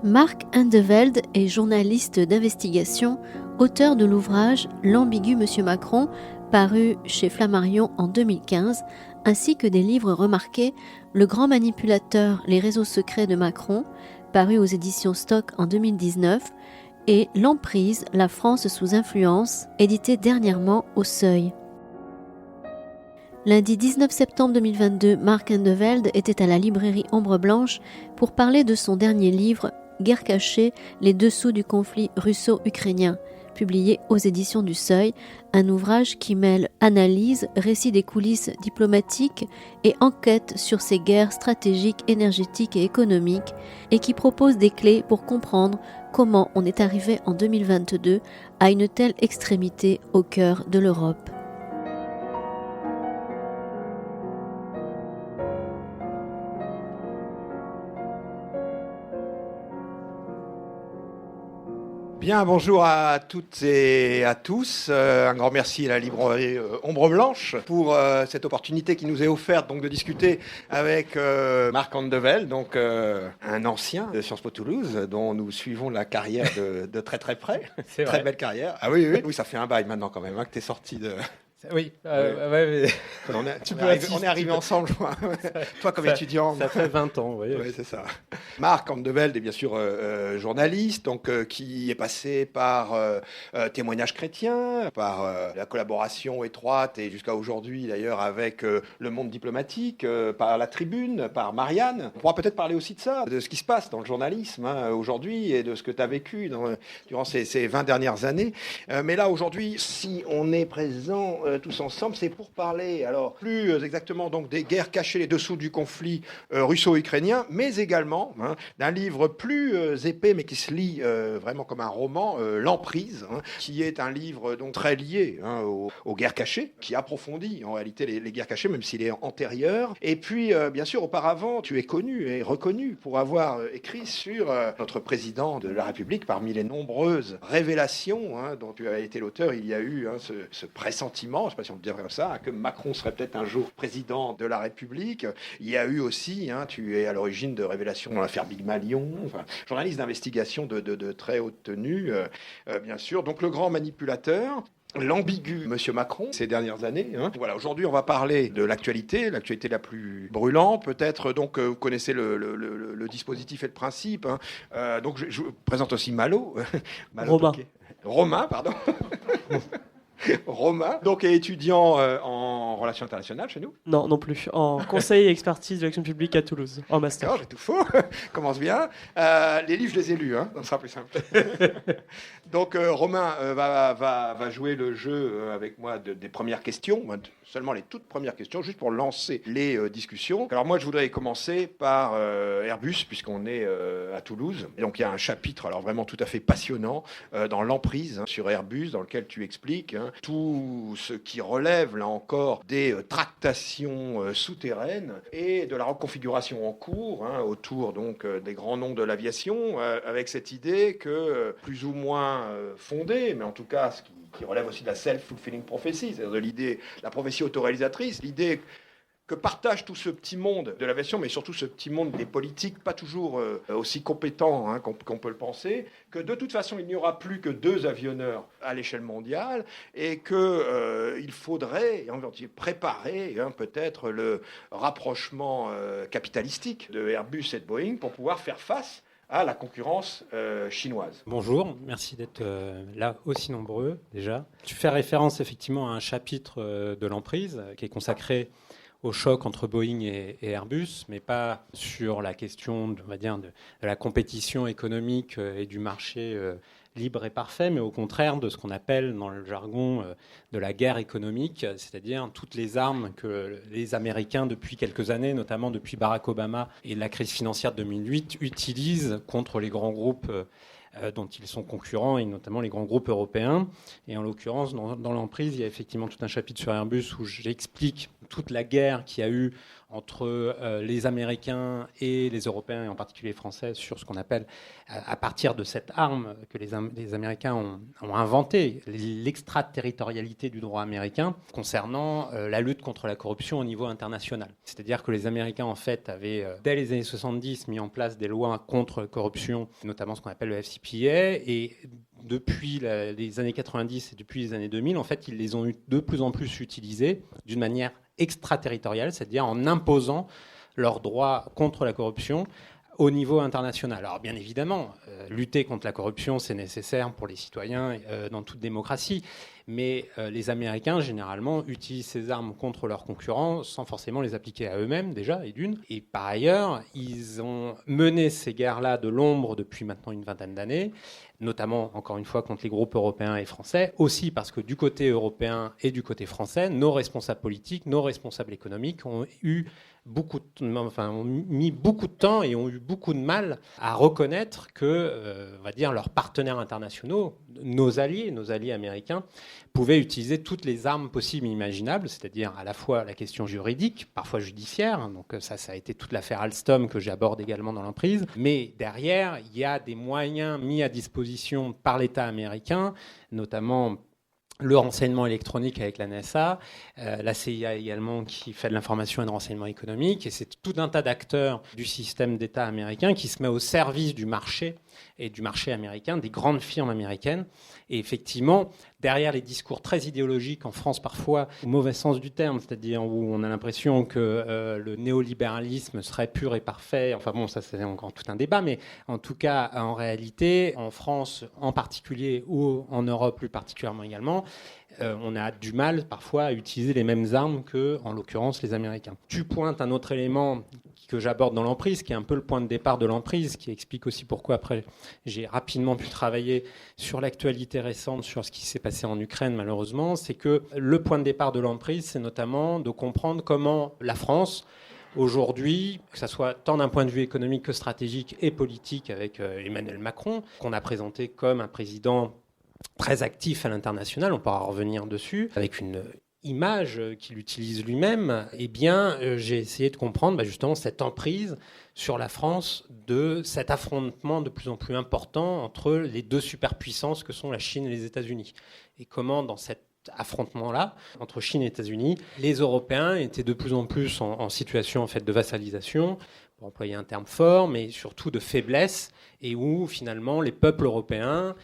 Marc Andevelde est journaliste d'investigation, auteur de l'ouvrage L'ambigu Monsieur Macron, paru chez Flammarion en 2015, ainsi que des livres remarqués Le grand manipulateur, les réseaux secrets de Macron, paru aux éditions Stock en 2019, et L'emprise, la France sous influence, édité dernièrement au Seuil. Lundi 19 septembre 2022, Marc Andevelde était à la librairie Ombre Blanche pour parler de son dernier livre Guerre cachée, les dessous du conflit russo-ukrainien, publié aux éditions du Seuil, un ouvrage qui mêle analyse, récit des coulisses diplomatiques et enquête sur ces guerres stratégiques, énergétiques et économiques, et qui propose des clés pour comprendre comment on est arrivé en 2022 à une telle extrémité au cœur de l'Europe. Bien, bonjour à toutes et à tous. Un grand merci à la librairie Ombre Blanche pour cette opportunité qui nous est offerte donc, de discuter avec Marc Andevelde, donc un ancien de Sciences Po Toulouse, dont nous suivons la carrière de très très près. C'est très vrai. belle carrière. Ah oui, oui, oui, ça fait un bail maintenant quand même hein, que tu es sorti de... Oui, mais on est arrivé ensemble. Toi comme étudiant. Ça fait 20 ans, oui. Oui, c'est ça. Marc Andevelde est bien sûr journaliste, donc qui est passé par Témoignages chrétiens, par la collaboration étroite et jusqu'à aujourd'hui d'ailleurs avec Le Monde diplomatique, par La Tribune, par Marianne. On pourra peut-être parler aussi de ça, de ce qui se passe dans le journalisme hein, aujourd'hui et de ce que tu as vécu durant ces 20 dernières années. Mais là aujourd'hui, si on est présent tous ensemble, c'est pour parler alors plus exactement donc des guerres cachées les dessous du conflit russo-ukrainien, mais également hein, d'un livre plus épais mais qui se lit vraiment comme un roman, L'emprise, hein, qui est un livre donc très lié hein, aux guerres cachées, qui approfondit en réalité les guerres cachées, même s'il est antérieur. Et puis bien sûr auparavant, tu es connu et reconnu pour avoir écrit sur notre président de la République, parmi les nombreuses révélations hein, dont tu as été l'auteur. Il y a eu hein, ce pressentiment, je ne sais pas si on peut dire comme ça, que Macron serait peut-être un jour président de la République. Il y a eu aussi, hein, tu es à l'origine de révélations dans l'affaire Big Malion, enfin, journaliste d'investigation de très haute tenue, bien sûr. Donc le grand manipulateur. L'ambigu Monsieur Macron ces dernières années. Hein. Voilà, aujourd'hui, on va parler de l'actualité la plus brûlante. Peut-être, donc, vous connaissez le dispositif et le principe. Hein. Donc, je vous présente aussi Malo. Romain, pardon. Romain, donc est étudiant en relations internationales chez nous. Non plus. En conseil et expertise de l'action publique à Toulouse, en master. J'ai tout faux. Commence bien. Les livres, je les ai lus, hein. Ça sera plus simple. Donc Romain va jouer le jeu avec moi des premières questions, seulement les toutes premières questions, juste pour lancer les discussions. Alors moi, je voudrais commencer par Airbus, puisqu'on est à Toulouse. Et donc il y a un chapitre, alors vraiment tout à fait passionnant, dans l'emprise hein, sur Airbus, dans lequel tu expliques hein, tout ce qui relève, là encore, des tractations souterraines et de la reconfiguration en cours hein, autour donc des grands noms de l'aviation, avec cette idée que, plus ou moins fondée, mais en tout cas, ce qui relève aussi de la self-fulfilling prophecy, c'est-à-dire de l'idée, la prophétie autoréalisatrice, l'idée que partage tout ce petit monde de l'aviation, mais surtout ce petit monde des politiques, pas toujours aussi compétents hein, qu'on peut le penser, que de toute façon, il n'y aura plus que 2 avionneurs à l'échelle mondiale et qu'il faudrait préparer hein, peut-être le rapprochement capitalistique de Airbus et de Boeing pour pouvoir faire face à la concurrence chinoise. Bonjour, merci d'être là aussi nombreux déjà. Tu fais référence effectivement à un chapitre de l'emprise qui est consacré au choc entre Boeing et Airbus, mais pas sur la question, on va dire, de la compétition économique et du marché libre et parfait, mais au contraire de ce qu'on appelle dans le jargon de la guerre économique, c'est-à-dire toutes les armes que les Américains, depuis quelques années, notamment depuis Barack Obama et la crise financière de 2008, utilisent contre les grands groupes dont ils sont concurrents, et notamment les grands groupes européens. Et en l'occurrence, dans l'emprise, il y a effectivement tout un chapitre sur Airbus où j'explique toute la guerre qu'il y a eu entre les Américains et les Européens, et en particulier les Français, sur ce qu'on appelle, à partir de cette arme que les Américains ont inventée, l'extraterritorialité du droit américain, concernant la lutte contre la corruption au niveau international. C'est-à-dire que les Américains, en fait, avaient, dès les années 70, mis en place des lois contre la corruption, notamment ce qu'on appelle le FCPA, et depuis les années 90 et depuis les années 2000, en fait, ils les ont de plus en plus utilisées d'une manière extraterritoriale, c'est-à-dire en imposant leurs droits contre la corruption au niveau international. Alors bien évidemment, lutter contre la corruption, c'est nécessaire pour les citoyens dans toute démocratie, mais les Américains, généralement, utilisent ces armes contre leurs concurrents sans forcément les appliquer à eux-mêmes, déjà, et par ailleurs, ils ont mené ces guerres-là de l'ombre depuis maintenant une vingtaine d'années, notamment, encore une fois, contre les groupes européens et français, aussi parce que du côté européen et du côté français, nos responsables politiques, nos responsables économiques ont mis beaucoup de temps et ont eu beaucoup de mal à reconnaître que, on va dire, leurs partenaires internationaux, nos alliés américains, pouvaient utiliser toutes les armes possibles et imaginables, c'est-à-dire à la fois la question juridique, parfois judiciaire, donc ça a été toute l'affaire Alstom que j'aborde également dans l'emprise, mais derrière, il y a des moyens mis à disposition par l'État américain, notamment le renseignement électronique avec la NSA, la CIA également qui fait de l'information et de renseignement économique, et c'est tout un tas d'acteurs du système d'État américain qui se met au service du marché et du marché américain, des grandes firmes américaines. Et effectivement, derrière les discours très idéologiques en France parfois, au mauvais sens du terme, c'est-à-dire où on a l'impression que le néolibéralisme serait pur et parfait, enfin bon, ça c'est encore tout un débat, mais en tout cas, en réalité, en France en particulier ou en Europe plus particulièrement également, on a du mal parfois à utiliser les mêmes armes que, en l'occurrence, les Américains. Tu pointes un autre élément que j'aborde dans l'emprise, qui est un peu le point de départ de l'emprise, qui explique aussi pourquoi après j'ai rapidement pu travailler sur l'actualité récente, sur ce qui s'est passé en Ukraine malheureusement, c'est que le point de départ de l'emprise, c'est notamment de comprendre comment la France, aujourd'hui, que ce soit tant d'un point de vue économique que stratégique et politique avec Emmanuel Macron, qu'on a présenté comme un président très actif à l'international, on pourra revenir dessus, avec une image qu'il utilise lui-même, eh bien, j'ai essayé de comprendre justement cette emprise sur la France de cet affrontement de plus en plus important entre les deux superpuissances que sont la Chine et les États-Unis. Et comment, dans cet affrontement-là, entre Chine et États-Unis, les Européens étaient de plus en plus en situation en fait, de vassalisation, pour employer un terme fort, mais surtout de faiblesse, et où finalement les peuples européens,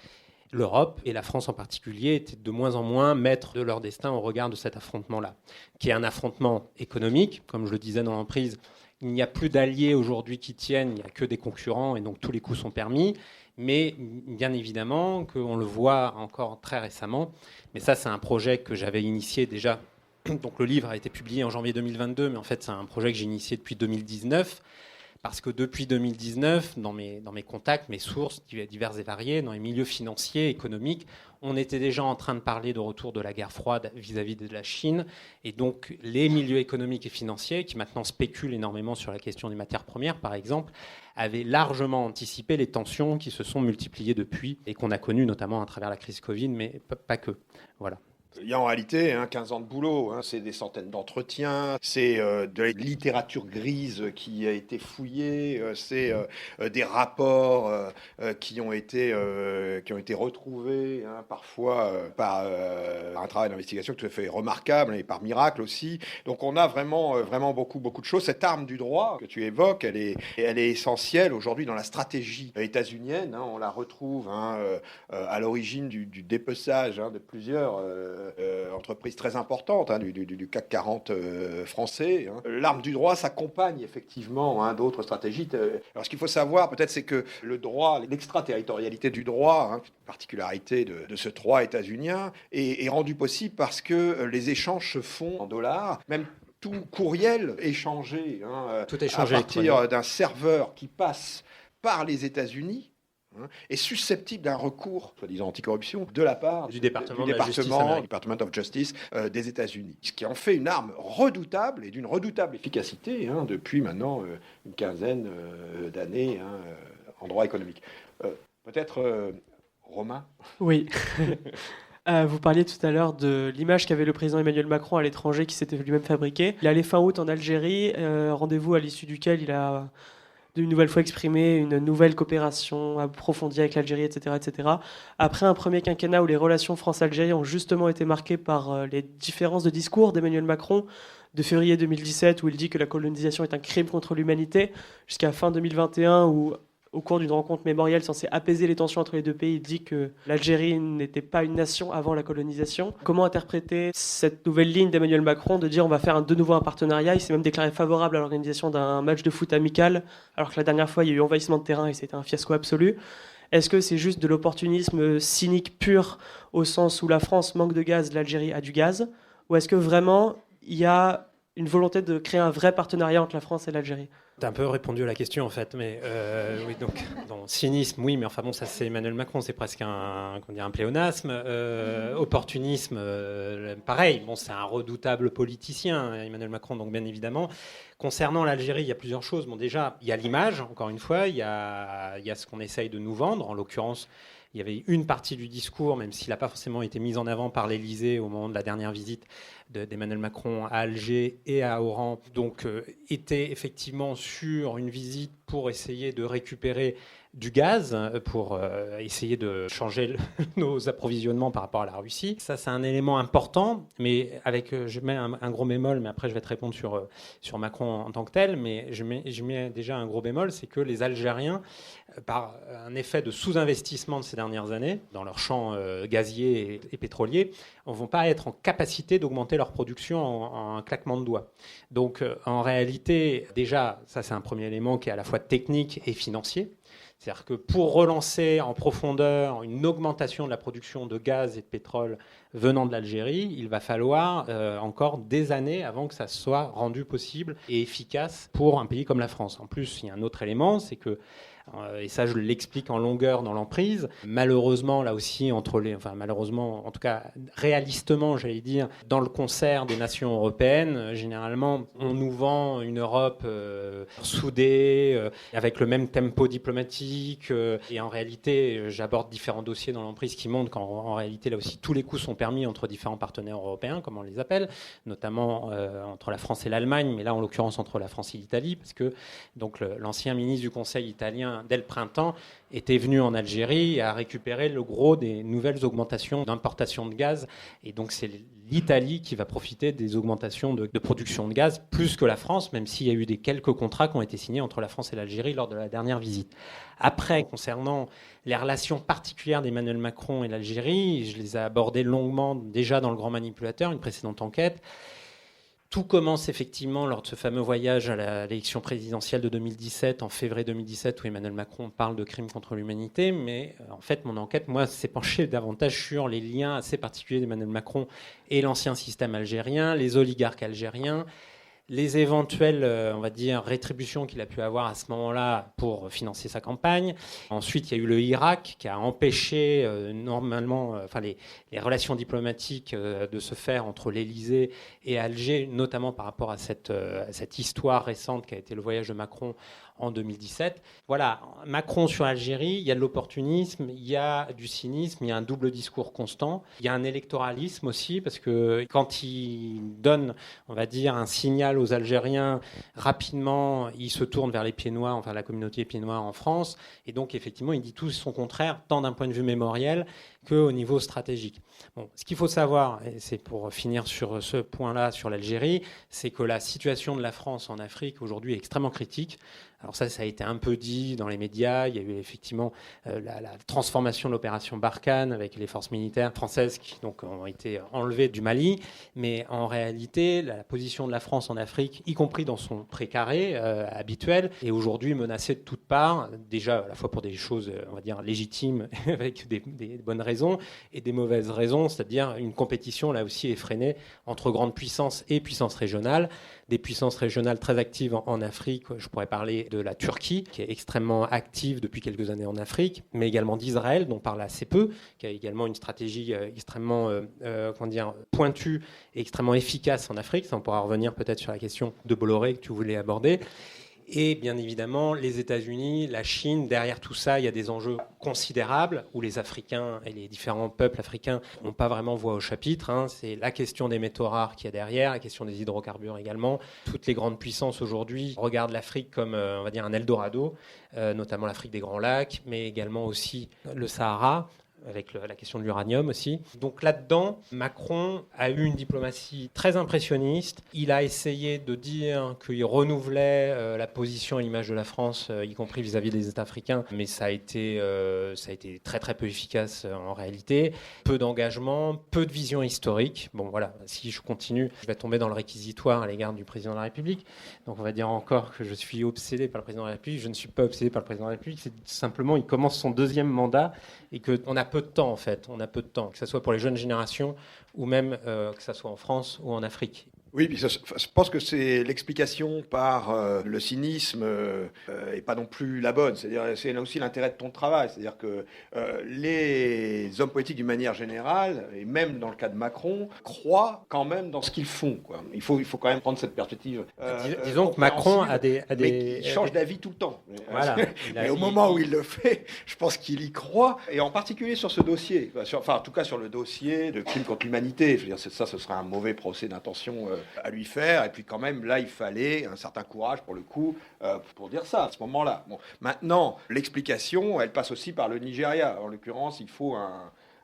l'Europe et la France en particulier étaient de moins en moins maîtres de leur destin au regard de cet affrontement-là, qui est un affrontement économique, comme je le disais dans l'emprise. Il n'y a plus d'alliés aujourd'hui qui tiennent, il n'y a que des concurrents et donc tous les coups sont permis. Mais bien évidemment, qu'on le voit encore très récemment, mais ça c'est un projet que j'avais initié déjà. Donc le livre a été publié en janvier 2022, mais en fait c'est un projet que j'ai initié depuis 2019. Parce que depuis 2019, dans mes contacts, mes sources diverses et variées, dans les milieux financiers, économiques, on était déjà en train de parler de retour de la guerre froide vis-à-vis de la Chine. Et donc, les milieux économiques et financiers, qui maintenant spéculent énormément sur la question des matières premières, par exemple, avaient largement anticipé les tensions qui se sont multipliées depuis et qu'on a connues notamment à travers la crise Covid, mais pas que. Voilà. Il y a en réalité 15 ans de boulot, c'est des centaines d'entretiens, c'est de la littérature grise qui a été fouillée, c'est des rapports qui ont été retrouvés parfois par un travail d'investigation tout à fait remarquable et par miracle aussi. Donc on a vraiment beaucoup de choses. Cette arme du droit que tu évoques, elle est essentielle aujourd'hui dans la stratégie états-unienne. On la retrouve à l'origine du dépeçage de plusieurs entreprises très importantes du CAC 40 français. L'arme du droit s'accompagne effectivement d'autres stratégies. Alors ce qu'il faut savoir peut-être, c'est que le droit, l'extraterritorialité du droit, particularité de ce droit états-unien, est rendue possible parce que les échanges se font en dollars, même tout courriel échangé, tout échangé à partir d'un serveur qui passe par les États-Unis, est susceptible d'un recours, soi-disant anticorruption, de la part du département Department of Justice des États-Unis. Ce qui en fait une arme redoutable et d'une redoutable efficacité depuis maintenant une quinzaine d'années en droit économique. Peut-être Romain ? Oui. Vous parliez tout à l'heure de l'image qu'avait le président Emmanuel Macron à l'étranger qui s'était lui-même fabriquée. Il est allé fin août en Algérie, rendez-vous à l'issue duquel il a une nouvelle fois exprimé une nouvelle coopération approfondie avec l'Algérie, etc., etc. Après un premier quinquennat où les relations France-Algérie ont justement été marquées par les différences de discours d'Emmanuel Macron, de février 2017 où il dit que la colonisation est un crime contre l'humanité, jusqu'à fin 2021 où, au cours d'une rencontre mémorielle censée apaiser les tensions entre les deux pays, il dit que l'Algérie n'était pas une nation avant la colonisation. Comment interpréter cette nouvelle ligne d'Emmanuel Macron de dire on va faire de nouveau un partenariat? Il s'est même déclaré favorable à l'organisation d'un match de foot amical, alors que la dernière fois il y a eu envahissement de terrain et c'était un fiasco absolu. Est-ce que c'est juste de l'opportunisme cynique pur au sens où la France manque de gaz, l'Algérie a du gaz? Ou est-ce que vraiment il y a une volonté de créer un vrai partenariat entre la France et l'Algérie? T'as un peu répondu à la question en fait, mais oui, donc cynisme, oui, mais enfin bon, ça c'est Emmanuel Macron, c'est presque un pléonasme. Opportunisme, pareil, bon, c'est un redoutable politicien, Emmanuel Macron, donc bien évidemment. Concernant l'Algérie, il y a plusieurs choses. Bon, déjà, il y a l'image, encore une fois, il y a ce qu'on essaye de nous vendre, en l'occurrence. Il y avait une partie du discours, même s'il n'a pas forcément été mis en avant par l'Élysée au moment de la dernière visite d'Emmanuel Macron à Alger et à Oran, donc était effectivement sur une visite pour essayer de récupérer du gaz, pour essayer de changer nos approvisionnements par rapport à la Russie. Ça, c'est un élément important, mais je mets un gros bémol, mais après je vais te répondre sur Macron en tant que tel, mais je mets déjà un gros bémol, c'est que les Algériens, par un effet de sous-investissement de ces dernières années, dans leurs champs gaziers et pétroliers, ne vont pas être en capacité d'augmenter leur production en un claquement de doigts. Donc en réalité, déjà, ça c'est un premier élément qui est à la fois technique et financier. C'est-à-dire que pour relancer en profondeur une augmentation de la production de gaz et de pétrole venant de l'Algérie, il va falloir encore des années avant que ça soit rendu possible et efficace pour un pays comme la France. En plus, il y a un autre élément, c'est que, et ça je l'explique en longueur dans l'emprise, malheureusement là aussi malheureusement en tout cas réalistement j'allais dire, dans le concert des nations européennes, généralement on nous vend une Europe soudée, avec le même tempo diplomatique, et en réalité j'aborde différents dossiers dans l'emprise qui montrent qu'en réalité là aussi tous les coups sont permis entre différents partenaires européens, comme on les appelle, notamment entre la France et l'Allemagne, mais là en l'occurrence entre la France et l'Italie, parce que donc l'ancien ministre du Conseil italien dès le printemps était venu en Algérie et a récupéré le gros des nouvelles augmentations d'importation de gaz, et donc c'est l'Italie qui va profiter des augmentations de production de gaz plus que la France, même s'il y a eu quelques contrats qui ont été signés entre la France et l'Algérie lors de la dernière visite. Après, concernant les relations particulières d'Emmanuel Macron et l'Algérie, je les ai abordées longuement déjà dans Le Grand Manipulateur, une précédente enquête. Tout commence effectivement lors de ce fameux voyage à l'élection présidentielle de 2017, en février 2017, où Emmanuel Macron parle de crimes contre l'humanité. Mais en fait, mon enquête, moi, s'est penchée davantage sur les liens assez particuliers d'Emmanuel Macron et l'ancien système algérien, les oligarques algériens, les éventuelles, on va dire, rétributions qu'il a pu avoir à ce moment-là pour financer sa campagne. Ensuite, il y a eu le Irak qui a empêché normalement, les relations diplomatiques de se faire entre l'Élysée et Alger, notamment par rapport à cette histoire récente qui a été le voyage de Macron en 2017. Voilà, Macron sur l'Algérie, il y a de l'opportunisme, il y a du cynisme, il y a un double discours constant, il y a un électoralisme aussi, parce que quand il donne, on va dire, un signal aux Algériens, rapidement, il se tourne vers les Pieds-Noirs, enfin la communauté Pieds-Noirs en France, et donc effectivement, il dit tout son contraire, tant d'un point de vue mémoriel qu'au niveau stratégique. Bon, ce qu'il faut savoir, et c'est pour finir sur ce point-là, sur l'Algérie, c'est que la situation de la France en Afrique aujourd'hui est extrêmement critique. Alors ça a été un peu dit dans les médias. Il y a eu effectivement la transformation de l'opération Barkhane avec les forces militaires françaises qui donc ont été enlevées du Mali. Mais en réalité, la position de la France en Afrique, y compris dans son précaré habituel, est aujourd'hui menacée de toutes parts. Déjà à la fois pour des choses, on va dire, légitimes avec des bonnes raisons et des mauvaises raisons, c'est-à-dire une compétition là aussi effrénée entre grandes puissances et puissances régionales. Des puissances régionales très actives en Afrique. Je pourrais parler de la Turquie, qui est extrêmement active depuis quelques années en Afrique, mais également d'Israël, dont on parle assez peu, qui a également une stratégie extrêmement pointue et extrêmement efficace en Afrique. Ça, on pourra revenir peut-être sur la question de Bolloré que tu voulais aborder. Et bien évidemment, les États-Unis, la Chine, derrière tout ça, il y a des enjeux considérables où les Africains et les différents peuples africains n'ont pas vraiment voix au chapitre. C'est la question des métaux rares qu'il y a derrière, la question des hydrocarbures également. Toutes les grandes puissances aujourd'hui regardent l'Afrique comme, on va dire, un Eldorado, notamment l'Afrique des Grands Lacs, mais également aussi le Sahara, avec la question de l'uranium aussi. Donc là-dedans, Macron a eu une diplomatie très impressionniste. Il a essayé de dire qu'il renouvelait la position et l'image de la France, y compris vis-à-vis des États africains, mais ça a été très très peu efficace en réalité. Peu d'engagement, peu de vision historique. Bon voilà, si je continue, je vais tomber dans le réquisitoire à l'égard du président de la République. Donc on va dire encore que je suis obsédé par le président de la République. Je ne suis pas obsédé par le président de la République, c'est simplement il commence son 2e mandat et qu'on a peu de temps en fait, on a peu de temps, que ce soit pour les jeunes générations ou même que ce soit en France ou en Afrique. Oui, puis je pense que c'est l'explication par le cynisme et pas non plus la bonne. C'est-à-dire, c'est aussi l'intérêt de ton travail. C'est-à-dire que les hommes politiques, d'une manière générale, et même dans le cas de Macron, croient quand même dans ce qu'ils font, quoi. Il faut quand même prendre cette perspective. Disons que Macron a des mais il change d'avis tout le temps. Voilà. Mais au moment où il le fait, je pense qu'il y croit, et en particulier sur ce dossier. En tout cas sur le dossier de crime contre l'humanité. Je veux dire, ça, ce serait un mauvais procès d'intention à lui faire, et puis quand même là il fallait un certain courage pour le coup pour dire ça à ce moment-là. Bon, maintenant l'explication elle passe aussi par le Nigeria. En l'occurrence il faut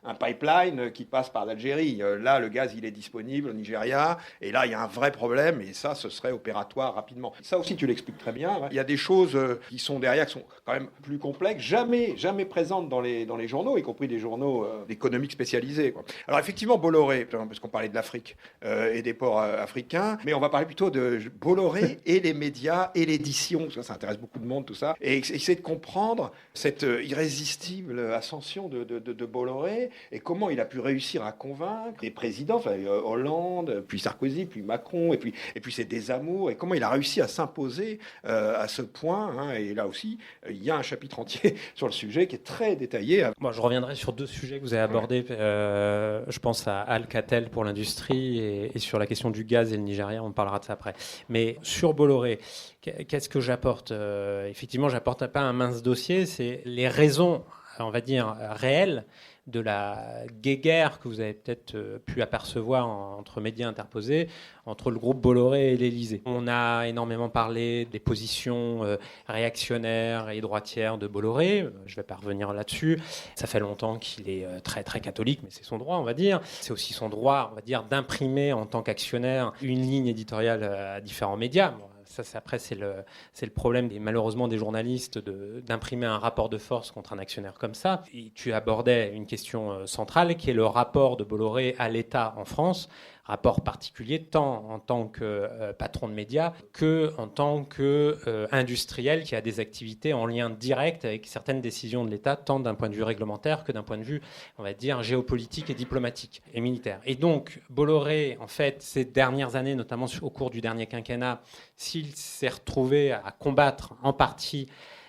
un pipeline qui passe par l'Algérie. Là, le gaz, il est disponible au Nigeria. Et là, il y a un vrai problème. Et ça, ce serait opératoire rapidement. Ça aussi, tu l'expliques très bien. Il y a des choses qui sont derrière, qui sont quand même plus complexes, jamais présentes dans les journaux, y compris des journaux économiques spécialisés, quoi. Alors, effectivement, Bolloré, parce qu'on parlait de l'Afrique et des ports africains, mais on va parler plutôt de Bolloré et les médias et l'édition. Parce que ça intéresse beaucoup de monde, tout ça. Et essayer de comprendre cette irrésistible ascension de Bolloré. Et comment il a pu réussir à convaincre les présidents, enfin Hollande, puis Sarkozy, puis Macron, et puis ses désamours, et comment il a réussi à s'imposer à ce point. Et là aussi, il y a un chapitre entier sur le sujet qui est très détaillé. Moi, je reviendrai sur 2 sujets que vous avez abordés. Je pense à Alcatel pour l'industrie et sur la question du gaz et le Nigeria. On parlera de ça après. Mais sur Bolloré, qu'est-ce que j'apporte ? Effectivement, j'apporte pas un mince dossier. C'est les raisons, on va dire, réelles de la guéguerre que vous avez peut-être pu apercevoir entre médias interposés entre le groupe Bolloré et l'Élysée. On a énormément parlé des positions réactionnaires et droitières de Bolloré. Je ne vais pas revenir là-dessus. Ça fait longtemps qu'il est très, très catholique, mais c'est son droit, on va dire. C'est aussi son droit, on va dire, d'imprimer en tant qu'actionnaire une ligne éditoriale à différents médias. Bon, ça, c'est le problème malheureusement des journalistes d'imprimer un rapport de force contre un actionnaire comme ça. Et tu abordais une question centrale qui est le rapport de Bolloré à l'État en France, rapport particulier tant en tant que patron de médias que en tant qu'industriel qui a des activités en lien direct avec certaines décisions de l'État, tant d'un point de vue réglementaire que d'un point de vue, on va dire, géopolitique et diplomatique et militaire. Et donc, Bolloré, en fait, ces dernières années, notamment au cours du dernier quinquennat, s'il s'est retrouvé à combattre en partie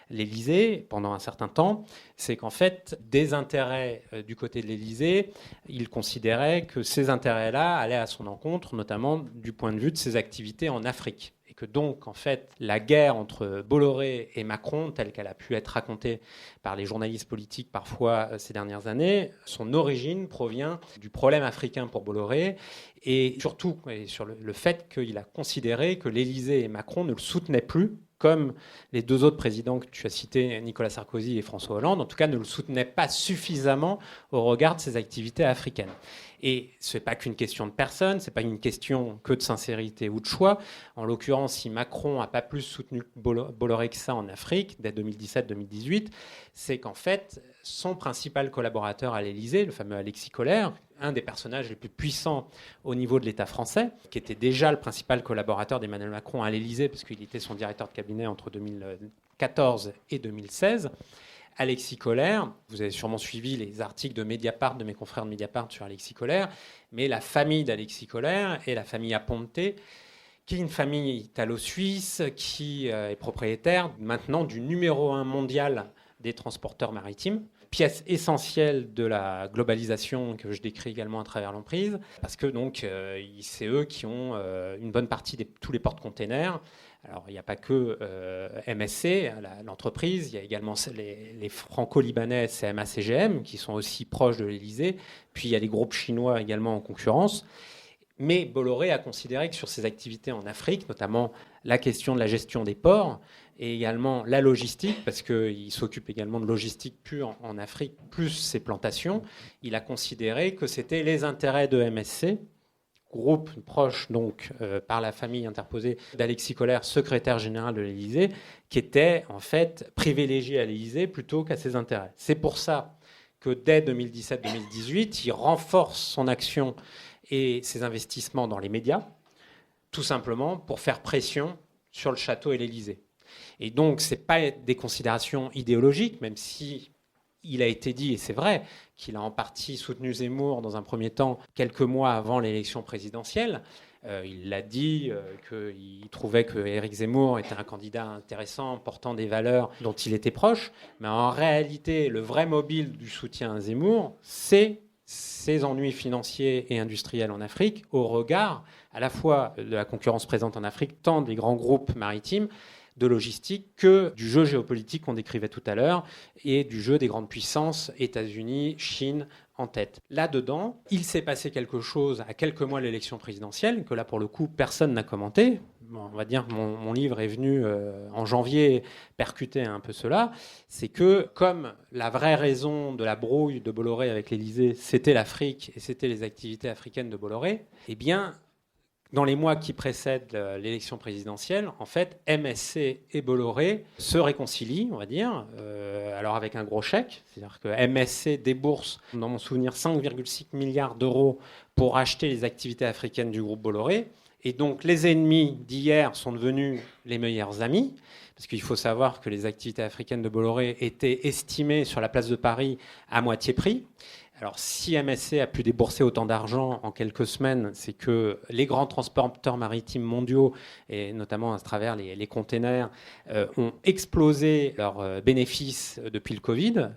l'Élysée pendant un certain temps, c'est qu'en fait, des intérêts du côté de l'Élysée, il considérait que ces intérêts-là allaient à son encontre, notamment du point de vue de ses activités en Afrique. Et que donc, en fait, la guerre entre Bolloré et Macron, telle qu'elle a pu être racontée par les journalistes politiques parfois ces dernières années, son origine provient du problème africain pour Bolloré et surtout sur le fait qu'il a considéré que l'Élysée et Macron ne le soutenaient plus, comme les 2 autres présidents que tu as cités, Nicolas Sarkozy et François Hollande, en tout cas ne le soutenaient pas suffisamment au regard de ses activités africaines. Et ce n'est pas qu'une question de personne, ce n'est pas une question que de sincérité ou de choix. En l'occurrence, si Macron n'a pas plus soutenu Bolloré que ça en Afrique, dès 2017-2018, c'est qu'en fait, son principal collaborateur à l'Élysée, le fameux Alexis Kohler, un des personnages les plus puissants au niveau de l'État français, qui était déjà le principal collaborateur d'Emmanuel Macron à l'Élysée, parce qu'il était son directeur de cabinet entre 2014 et 2016, Alexis Kohler, vous avez sûrement suivi les articles de Mediapart, de mes confrères de Mediapart sur Alexis Kohler, mais la famille d'Alexis Kohler est la famille Aponte, qui est une famille italo-suisse qui est propriétaire maintenant du numéro 1 mondial des transporteurs maritimes, pièce essentielle de la globalisation que je décris également à travers l'emprise, parce que donc c'est eux qui ont une bonne partie de tous les porte-containers. Alors, il n'y a pas que MSC, l'entreprise, il y a également les franco-libanais CMA-CGM, qui sont aussi proches de l'Élysée, puis il y a les groupes chinois également en concurrence. Mais Bolloré a considéré que sur ses activités en Afrique, notamment la question de la gestion des ports et également la logistique, parce qu'il s'occupe également de logistique pure en Afrique, plus ses plantations, il a considéré que c'était les intérêts de MSC, groupe proche donc par la famille interposée d'Alexis Kohler, secrétaire général de l'Élysée, qui était en fait privilégié à l'Élysée plutôt qu'à ses intérêts. C'est pour ça que dès 2017-2018, il renforce son action et ses investissements dans les médias, tout simplement pour faire pression sur le château et l'Élysée. Et donc, ce n'est pas des considérations idéologiques, même si il a été dit, et c'est vrai, qu'il a en partie soutenu Zemmour dans un premier temps, quelques mois avant l'élection présidentielle. Il l'a dit qu'il trouvait que Éric Zemmour était un candidat intéressant, portant des valeurs dont il était proche. Mais en réalité, le vrai mobile du soutien à Zemmour, c'est ses ennuis financiers et industriels en Afrique, au regard à la fois de la concurrence présente en Afrique, tant des grands groupes maritimes, de logistique que du jeu géopolitique qu'on décrivait tout à l'heure et du jeu des grandes puissances, États-Unis, Chine en tête. Là-dedans, il s'est passé quelque chose à quelques mois de l'élection présidentielle, que là, pour le coup, personne n'a commenté. Bon, on va dire que mon livre est venu en janvier percuter un peu cela. C'est que, comme la vraie raison de la brouille de Bolloré avec l'Élysée, c'était l'Afrique et c'était les activités africaines de Bolloré, eh bien, dans les mois qui précèdent l'élection présidentielle, en fait, MSC et Bolloré se réconcilient, on va dire, alors avec un gros chèque. C'est-à-dire que MSC débourse, dans mon souvenir, 5,6 milliards d'euros pour acheter les activités africaines du groupe Bolloré. Et donc, les ennemis d'hier sont devenus les meilleurs amis, parce qu'il faut savoir que les activités africaines de Bolloré étaient estimées sur la place de Paris à moitié prix. Alors, si MSC a pu débourser autant d'argent en quelques semaines, c'est que les grands transporteurs maritimes mondiaux, et notamment à travers les containers, ont explosé leurs bénéfices depuis le Covid.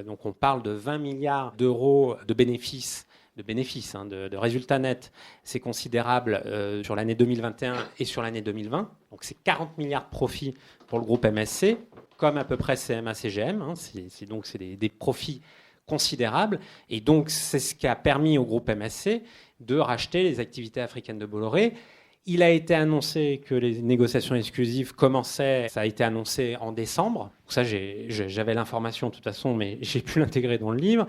Donc, on parle de 20 milliards d'euros de bénéfices, de résultats nets. C'est considérable sur l'année 2021 et sur l'année 2020. Donc, c'est 40 milliards de profits pour le groupe MSC, comme à peu près CMA-CGM. C'est des profits considérable. Et donc, c'est ce qui a permis au groupe MSC de racheter les activités africaines de Bolloré. Il a été annoncé que les négociations exclusives commençaient. Ça a été annoncé en décembre. Ça, j'avais l'information de toute façon, mais j'ai pu l'intégrer dans le livre.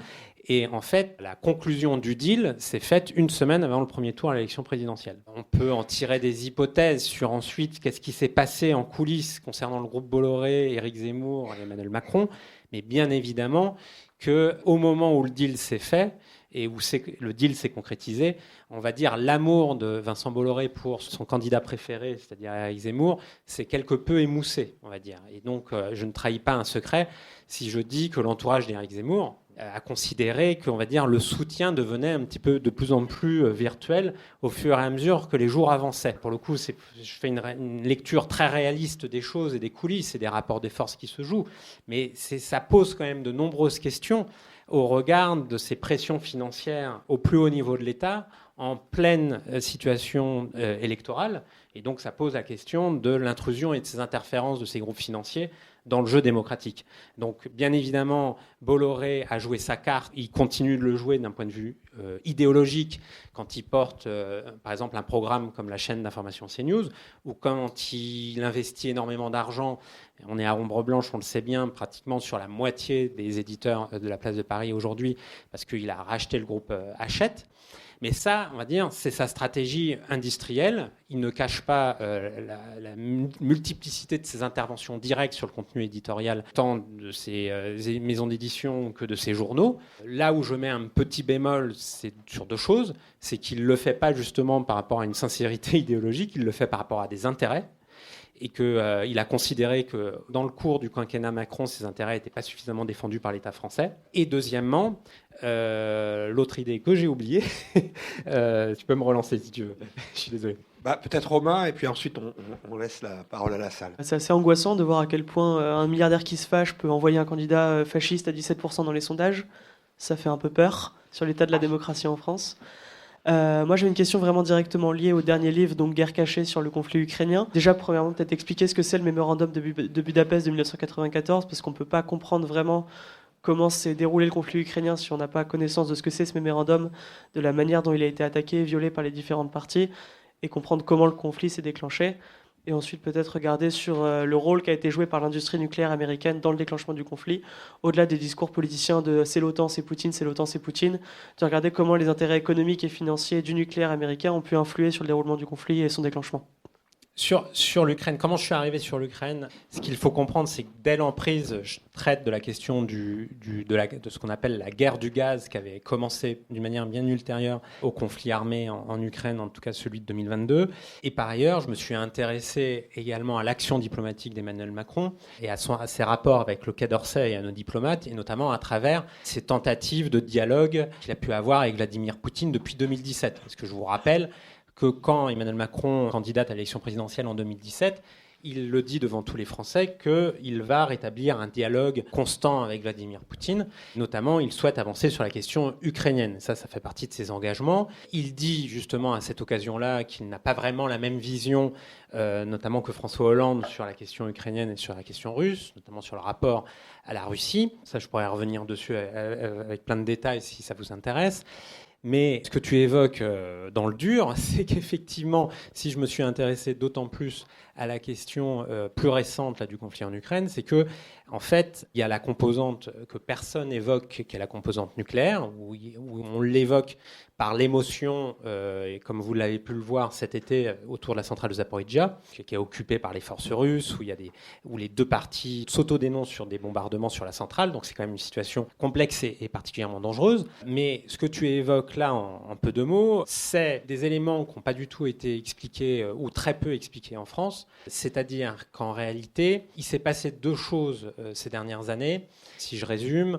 Et en fait, la conclusion du deal s'est faite une semaine avant le premier tour à l'élection présidentielle. On peut en tirer des hypothèses sur ensuite qu'est-ce qui s'est passé en coulisses concernant le groupe Bolloré, Éric Zemmour et Emmanuel Macron. Mais bien évidemment qu'au moment où le deal s'est fait et où le deal s'est concrétisé, on va dire l'amour de Vincent Bolloré pour son candidat préféré, c'est-à-dire Éric Zemmour, s'est quelque peu émoussé, on va dire. Et donc, je ne trahis pas un secret si je dis que l'entourage d'Éric Zemmour a considéré que, on va dire, le soutien devenait un petit peu de plus en plus virtuel au fur et à mesure que les jours avançaient. Pour le coup, je fais une lecture très réaliste des choses et des coulisses et des rapports des forces qui se jouent. Mais ça pose quand même de nombreuses questions au regard de ces pressions financières au plus haut niveau de l'État en pleine situation électorale. Et donc, ça pose la question de l'intrusion et de ces interférences de ces groupes financiers dans le jeu démocratique. Donc, bien évidemment, Bolloré a joué sa carte. Il continue de le jouer d'un point de vue idéologique quand il porte, par exemple, un programme comme la chaîne d'information CNews, ou quand il investit énormément d'argent. On est à ombre blanche, on le sait bien, pratiquement sur la moitié des éditeurs de la place de Paris aujourd'hui, parce qu'il a racheté le groupe Hachette. Mais ça, on va dire, c'est sa stratégie industrielle. Il ne cache pas la multiplicité de ses interventions directes sur le contenu éditorial, tant de ses maisons d'édition que de ses journaux. Là où je mets un petit bémol, c'est sur deux choses. C'est qu'il ne le fait pas justement par rapport à une sincérité idéologique, il le fait par rapport à des intérêts. Et qu'il a considéré que dans le cours du quinquennat Macron, ses intérêts n'étaient pas suffisamment défendus par l'État français. Et deuxièmement, l'autre idée que j'ai oubliée, tu peux me relancer si tu veux, je suis désolé. Peut-être Romain, et puis ensuite on laisse la parole à la salle. C'est assez angoissant de voir à quel point un milliardaire qui se fâche peut envoyer un candidat fasciste à 17% dans les sondages. Ça fait un peu peur sur l'état de la démocratie en France. Moi, j'ai une question vraiment directement liée au dernier livre, donc Guerre cachée sur le conflit ukrainien. Déjà, premièrement, peut-être expliquer ce que c'est le mémorandum de Budapest de 1994, parce qu'on ne peut pas comprendre vraiment comment s'est déroulé le conflit ukrainien si on n'a pas connaissance de ce que c'est ce mémorandum, de la manière dont il a été attaqué et violé par les différentes parties, et comprendre comment le conflit s'est déclenché. Et ensuite peut-être regarder sur le rôle qui a été joué par l'industrie nucléaire américaine dans le déclenchement du conflit, au-delà des discours politiciens de c'est l'OTAN, c'est Poutine, c'est l'OTAN, c'est Poutine, de regarder comment les intérêts économiques et financiers du nucléaire américain ont pu influer sur le déroulement du conflit et son déclenchement. Sur l'Ukraine, comment je suis arrivé sur l'Ukraine? Ce qu'il faut comprendre, c'est que dès l'emprise, je traite de la question de ce qu'on appelle la guerre du gaz, qui avait commencé d'une manière bien ultérieure au conflit armé en Ukraine, en tout cas celui de 2022. Et par ailleurs, je me suis intéressé également à l'action diplomatique d'Emmanuel Macron et à ses rapports avec le Quai d'Orsay et à nos diplomates, et notamment à travers ses tentatives de dialogue qu'il a pu avoir avec Vladimir Poutine depuis 2017. Parce que je vous rappelle que quand Emmanuel Macron candidate à l'élection présidentielle en 2017, il le dit devant tous les Français qu'il va rétablir un dialogue constant avec Vladimir Poutine. Notamment, il souhaite avancer sur la question ukrainienne. Ça fait partie de ses engagements. Il dit justement à cette occasion-là qu'il n'a pas vraiment la même vision, notamment que François Hollande, sur la question ukrainienne et sur la question russe, notamment sur le rapport à la Russie. Ça, je pourrais revenir dessus avec plein de détails si ça vous intéresse. Mais ce que tu évoques dans le dur, c'est qu'effectivement, si je me suis intéressé d'autant plus à la question plus récente là, du conflit en Ukraine, c'est que, en fait, il y a la composante que personne évoque, qui est la composante nucléaire, où on l'évoque par l'émotion, et comme vous l'avez pu le voir cet été autour de la centrale de Zaporizhzhia, qui est occupée par les forces russes, où les deux parties s'autodénoncent sur des bombardements sur la centrale. Donc c'est quand même une situation complexe et particulièrement dangereuse. Mais ce que tu évoques là en peu de mots, c'est des éléments qui n'ont pas du tout été expliqués ou très peu expliqués en France. C'est-à-dire qu'en réalité, il s'est passé deux choses ces dernières années. Si je résume,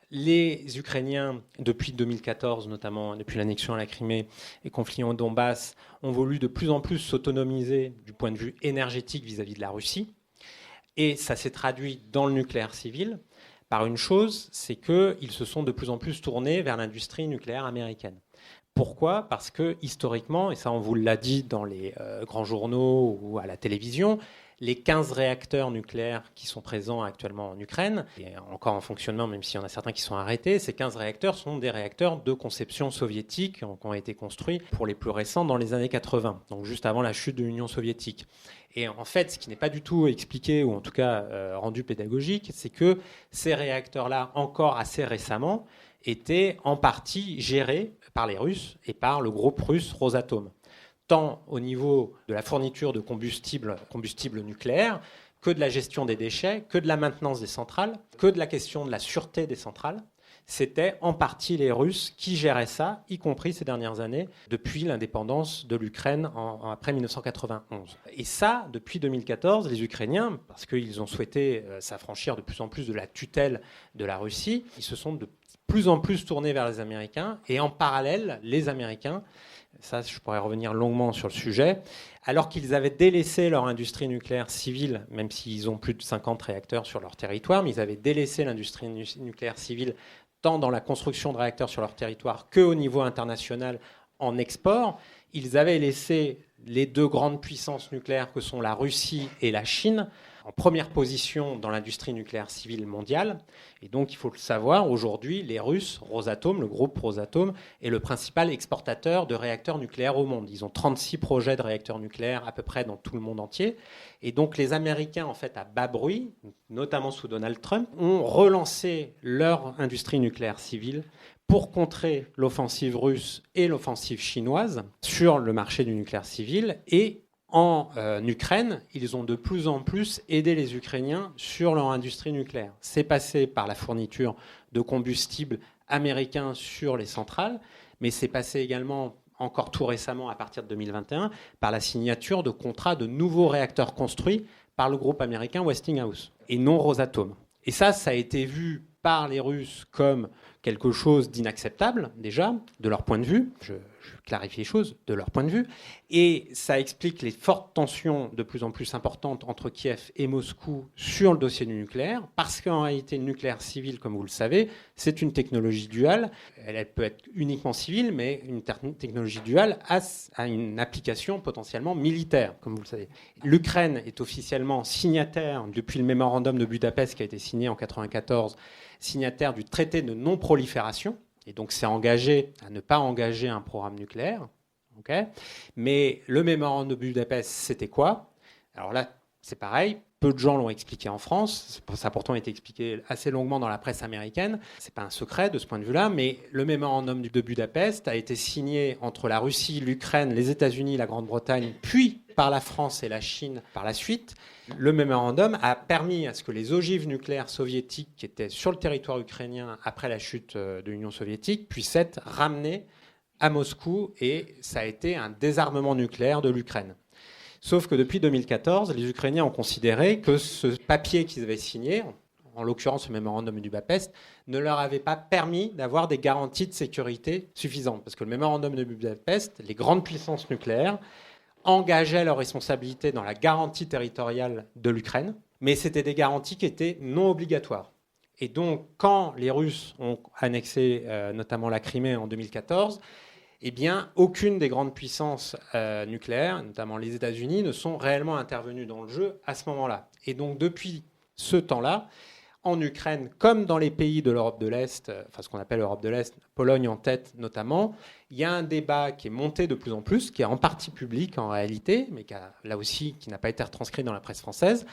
les Ukrainiens, depuis 2014 notamment, depuis l'annexion à la Crimée et conflit au Donbass, ont voulu de plus en plus s'autonomiser du point de vue énergétique vis-à-vis de la Russie. Et ça s'est traduit dans le nucléaire civil par une chose, c'est qu'ils se sont de plus en plus tournés vers l'industrie nucléaire américaine. Pourquoi ? Parce que historiquement, et ça on vous l'a dit dans les grands journaux ou à la télévision, les 15 réacteurs nucléaires qui sont présents actuellement en Ukraine, et encore en fonctionnement, même s'il y en a certains qui sont arrêtés, ces 15 réacteurs sont des réacteurs de conception soviétique qui ont été construits pour les plus récents dans les années 80, donc juste avant la chute de l'Union soviétique. Et en fait, ce qui n'est pas du tout expliqué, ou en tout cas rendu pédagogique, c'est que ces réacteurs-là, encore assez récemment, étaient en partie gérés par les Russes et par le groupe russe Rosatom, tant au niveau de la fourniture de combustible nucléaire, que de la gestion des déchets, que de la maintenance des centrales, que de la question de la sûreté des centrales. C'était en partie les Russes qui géraient ça, y compris ces dernières années, depuis l'indépendance de l'Ukraine après 1991. Et ça, depuis 2014, les Ukrainiens, parce qu'ils ont souhaité s'affranchir de plus en plus de la tutelle de la Russie, ils se sont de plus en plus tournés vers les Américains. Et en parallèle, les Américains, ça je pourrais revenir longuement sur le sujet, alors qu'ils avaient délaissé leur industrie nucléaire civile, même s'ils ont plus de 50 réacteurs sur leur territoire, mais ils avaient délaissé l'industrie nucléaire civile tant dans la construction de réacteurs sur leur territoire qu'au niveau international en export. Ils avaient laissé les deux grandes puissances nucléaires que sont la Russie et la Chine en première position dans l'industrie nucléaire civile mondiale. Et donc, il faut le savoir, aujourd'hui, les Russes, Rosatom, le groupe Rosatom, est le principal exportateur de réacteurs nucléaires au monde. Ils ont 36 projets de réacteurs nucléaires à peu près dans tout le monde entier. Et donc, les Américains, en fait, à bas bruit, notamment sous Donald Trump, ont relancé leur industrie nucléaire civile pour contrer l'offensive russe et l'offensive chinoise sur le marché du nucléaire civil. Et en Ukraine, ils ont de plus en plus aidé les Ukrainiens sur leur industrie nucléaire. C'est passé par la fourniture de combustible américain sur les centrales, mais c'est passé également, encore tout récemment, à partir de 2021, par la signature de contrats de nouveaux réacteurs construits par le groupe américain Westinghouse, et non Rosatom. Et ça a été vu par les Russes comme quelque chose d'inacceptable, déjà, de leur point de vue. Je clarifier les choses de leur point de vue. Et ça explique les fortes tensions de plus en plus importantes entre Kiev et Moscou sur le dossier du nucléaire, parce qu'en réalité, le nucléaire civil, comme vous le savez, c'est une technologie duale. Elle peut être uniquement civile, mais une technologie duale a une application potentiellement militaire, comme vous le savez. L'Ukraine est officiellement signataire, depuis le mémorandum de Budapest qui a été signé en 1994, signataire du traité de non-prolifération, et donc s'est engagé à ne pas engager un programme nucléaire. Okay, mais le mémorandum de Budapest, c'était quoi? Alors là, c'est pareil, peu de gens l'ont expliqué en France, ça a pourtant été expliqué assez longuement dans la presse américaine, c'est pas un secret de ce point de vue-là, mais le mémorandum de Budapest a été signé entre la Russie, l'Ukraine, les États-Unis, la Grande-Bretagne, puis par la France et la Chine par la suite. Le mémorandum a permis à ce que les ogives nucléaires soviétiques qui étaient sur le territoire ukrainien après la chute de l'Union soviétique puissent être ramenées à Moscou, et ça a été un désarmement nucléaire de l'Ukraine. Sauf que depuis 2014, les Ukrainiens ont considéré que ce papier qu'ils avaient signé, en l'occurrence le mémorandum de Budapest, ne leur avait pas permis d'avoir des garanties de sécurité suffisantes. Parce que le mémorandum de Budapest, les grandes puissances nucléaires engageaient leurs responsabilités dans la garantie territoriale de l'Ukraine, mais c'était des garanties qui étaient non obligatoires. Et donc, quand les Russes ont annexé notamment la Crimée en 2014, eh bien, aucune des grandes puissances nucléaires, notamment les États-Unis, ne sont réellement intervenues dans le jeu à ce moment-là. Et donc, depuis ce temps-là, en Ukraine, comme dans les pays de l'Europe de l'Est, enfin ce qu'on appelle l'Europe de l'Est, Pologne en tête notamment, il y a un débat qui est monté de plus en plus, qui est en partie public en réalité, mais là aussi qui n'a pas été retranscrit dans la presse française,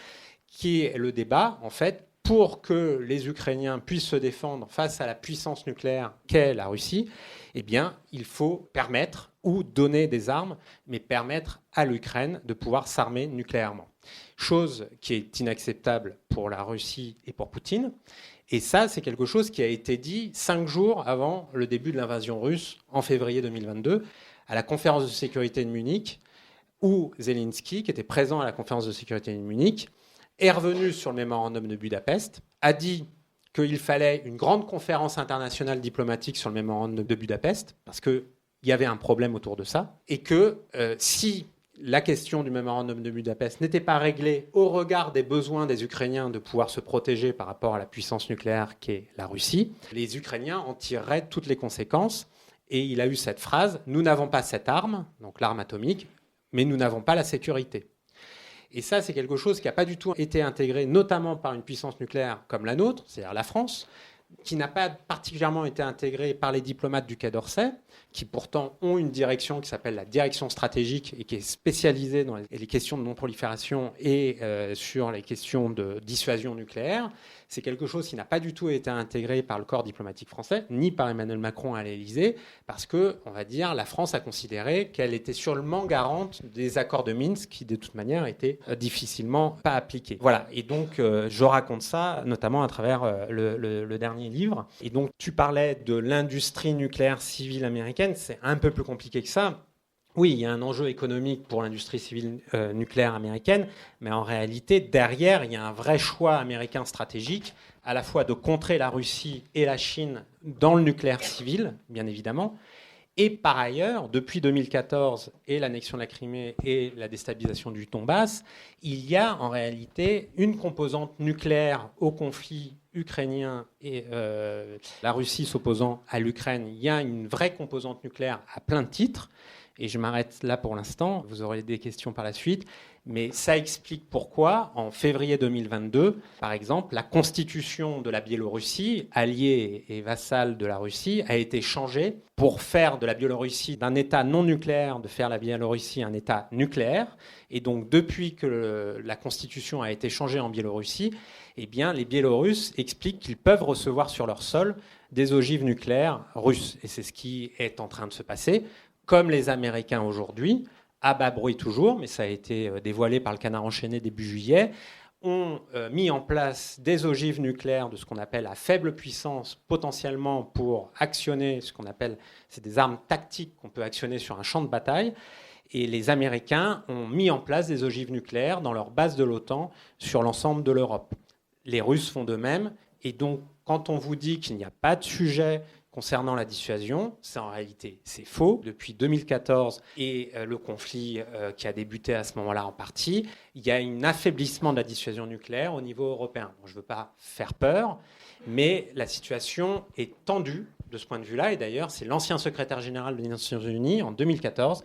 qui est le débat, en fait, pour que les Ukrainiens puissent se défendre face à la puissance nucléaire qu'est la Russie, eh bien, il faut permettre ou donner des armes, mais permettre à l'Ukraine de pouvoir s'armer nucléairement. Chose qui est inacceptable pour la Russie et pour Poutine. Et ça, c'est quelque chose qui a été dit 5 jours avant le début de l'invasion russe, en février 2022, à la conférence de sécurité de Munich, où Zelensky, qui était présent à la conférence de sécurité de Munich, est revenu sur le mémorandum de Budapest, a dit qu'il fallait une grande conférence internationale diplomatique sur le mémorandum de Budapest, parce qu'il y avait un problème autour de ça, et que si la question du mémorandum de Budapest n'était pas réglée au regard des besoins des Ukrainiens de pouvoir se protéger par rapport à la puissance nucléaire qu'est la Russie, les Ukrainiens en tireraient toutes les conséquences. Et il a eu cette phrase « Nous n'avons pas cette arme, donc l'arme atomique, mais nous n'avons pas la sécurité ». Et ça, c'est quelque chose qui n'a pas du tout été intégré, notamment par une puissance nucléaire comme la nôtre, c'est-à-dire la France, qui n'a pas particulièrement été intégrée par les diplomates du Quai d'Orsay, qui pourtant ont une direction qui s'appelle la direction stratégique et qui est spécialisée dans les questions de non-prolifération et sur les questions de dissuasion nucléaire. C'est quelque chose qui n'a pas du tout été intégré par le corps diplomatique français, ni par Emmanuel Macron à l'Élysée, parce que, on va dire, la France a considéré qu'elle était sûrement garante des accords de Minsk, qui de toute manière étaient difficilement pas appliqués. Voilà, et donc je raconte ça, notamment à travers le dernier livre. Et donc tu parlais de l'industrie nucléaire civile américaine, c'est un peu plus compliqué que ça. Oui, il y a un enjeu économique pour l'industrie civile nucléaire américaine, mais en réalité, derrière, il y a un vrai choix américain stratégique, à la fois de contrer la Russie et la Chine dans le nucléaire civil, bien évidemment, et par ailleurs, depuis 2014 et l'annexion de la Crimée et la déstabilisation du Donbass, il y a en réalité une composante nucléaire au conflit ukrainien et la Russie s'opposant à l'Ukraine. Il y a une vraie composante nucléaire à plein de titres. Et je m'arrête là pour l'instant, vous aurez des questions par la suite, mais ça explique pourquoi, en février 2022, par exemple, la constitution de la Biélorussie, alliée et vassale de la Russie, a été changée pour faire de la Biélorussie d'un État non nucléaire, de faire la Biélorussie un État nucléaire. Et donc, depuis que la constitution a été changée en Biélorussie, eh bien, les Biélorusses expliquent qu'ils peuvent recevoir sur leur sol des ogives nucléaires russes. Et c'est ce qui est en train de se passer. Comme les Américains aujourd'hui, à bas bruit toujours, mais ça a été dévoilé par le Canard enchaîné début juillet, ont mis en place des ogives nucléaires de ce qu'on appelle à faible puissance, potentiellement pour actionner ce qu'on appelle, c'est des armes tactiques qu'on peut actionner sur un champ de bataille. Et les Américains ont mis en place des ogives nucléaires dans leur base de l'OTAN sur l'ensemble de l'Europe. Les Russes font de même. Et donc, quand on vous dit qu'il n'y a pas de sujet concernant la dissuasion, en réalité, c'est faux. Depuis 2014 et le conflit qui a débuté à ce moment-là en partie, il y a un affaiblissement de la dissuasion nucléaire au niveau européen. Bon, je ne veux pas faire peur, mais la situation est tendue de ce point de vue-là. Et d'ailleurs, c'est l'ancien secrétaire général des Nations Unies, en 2014,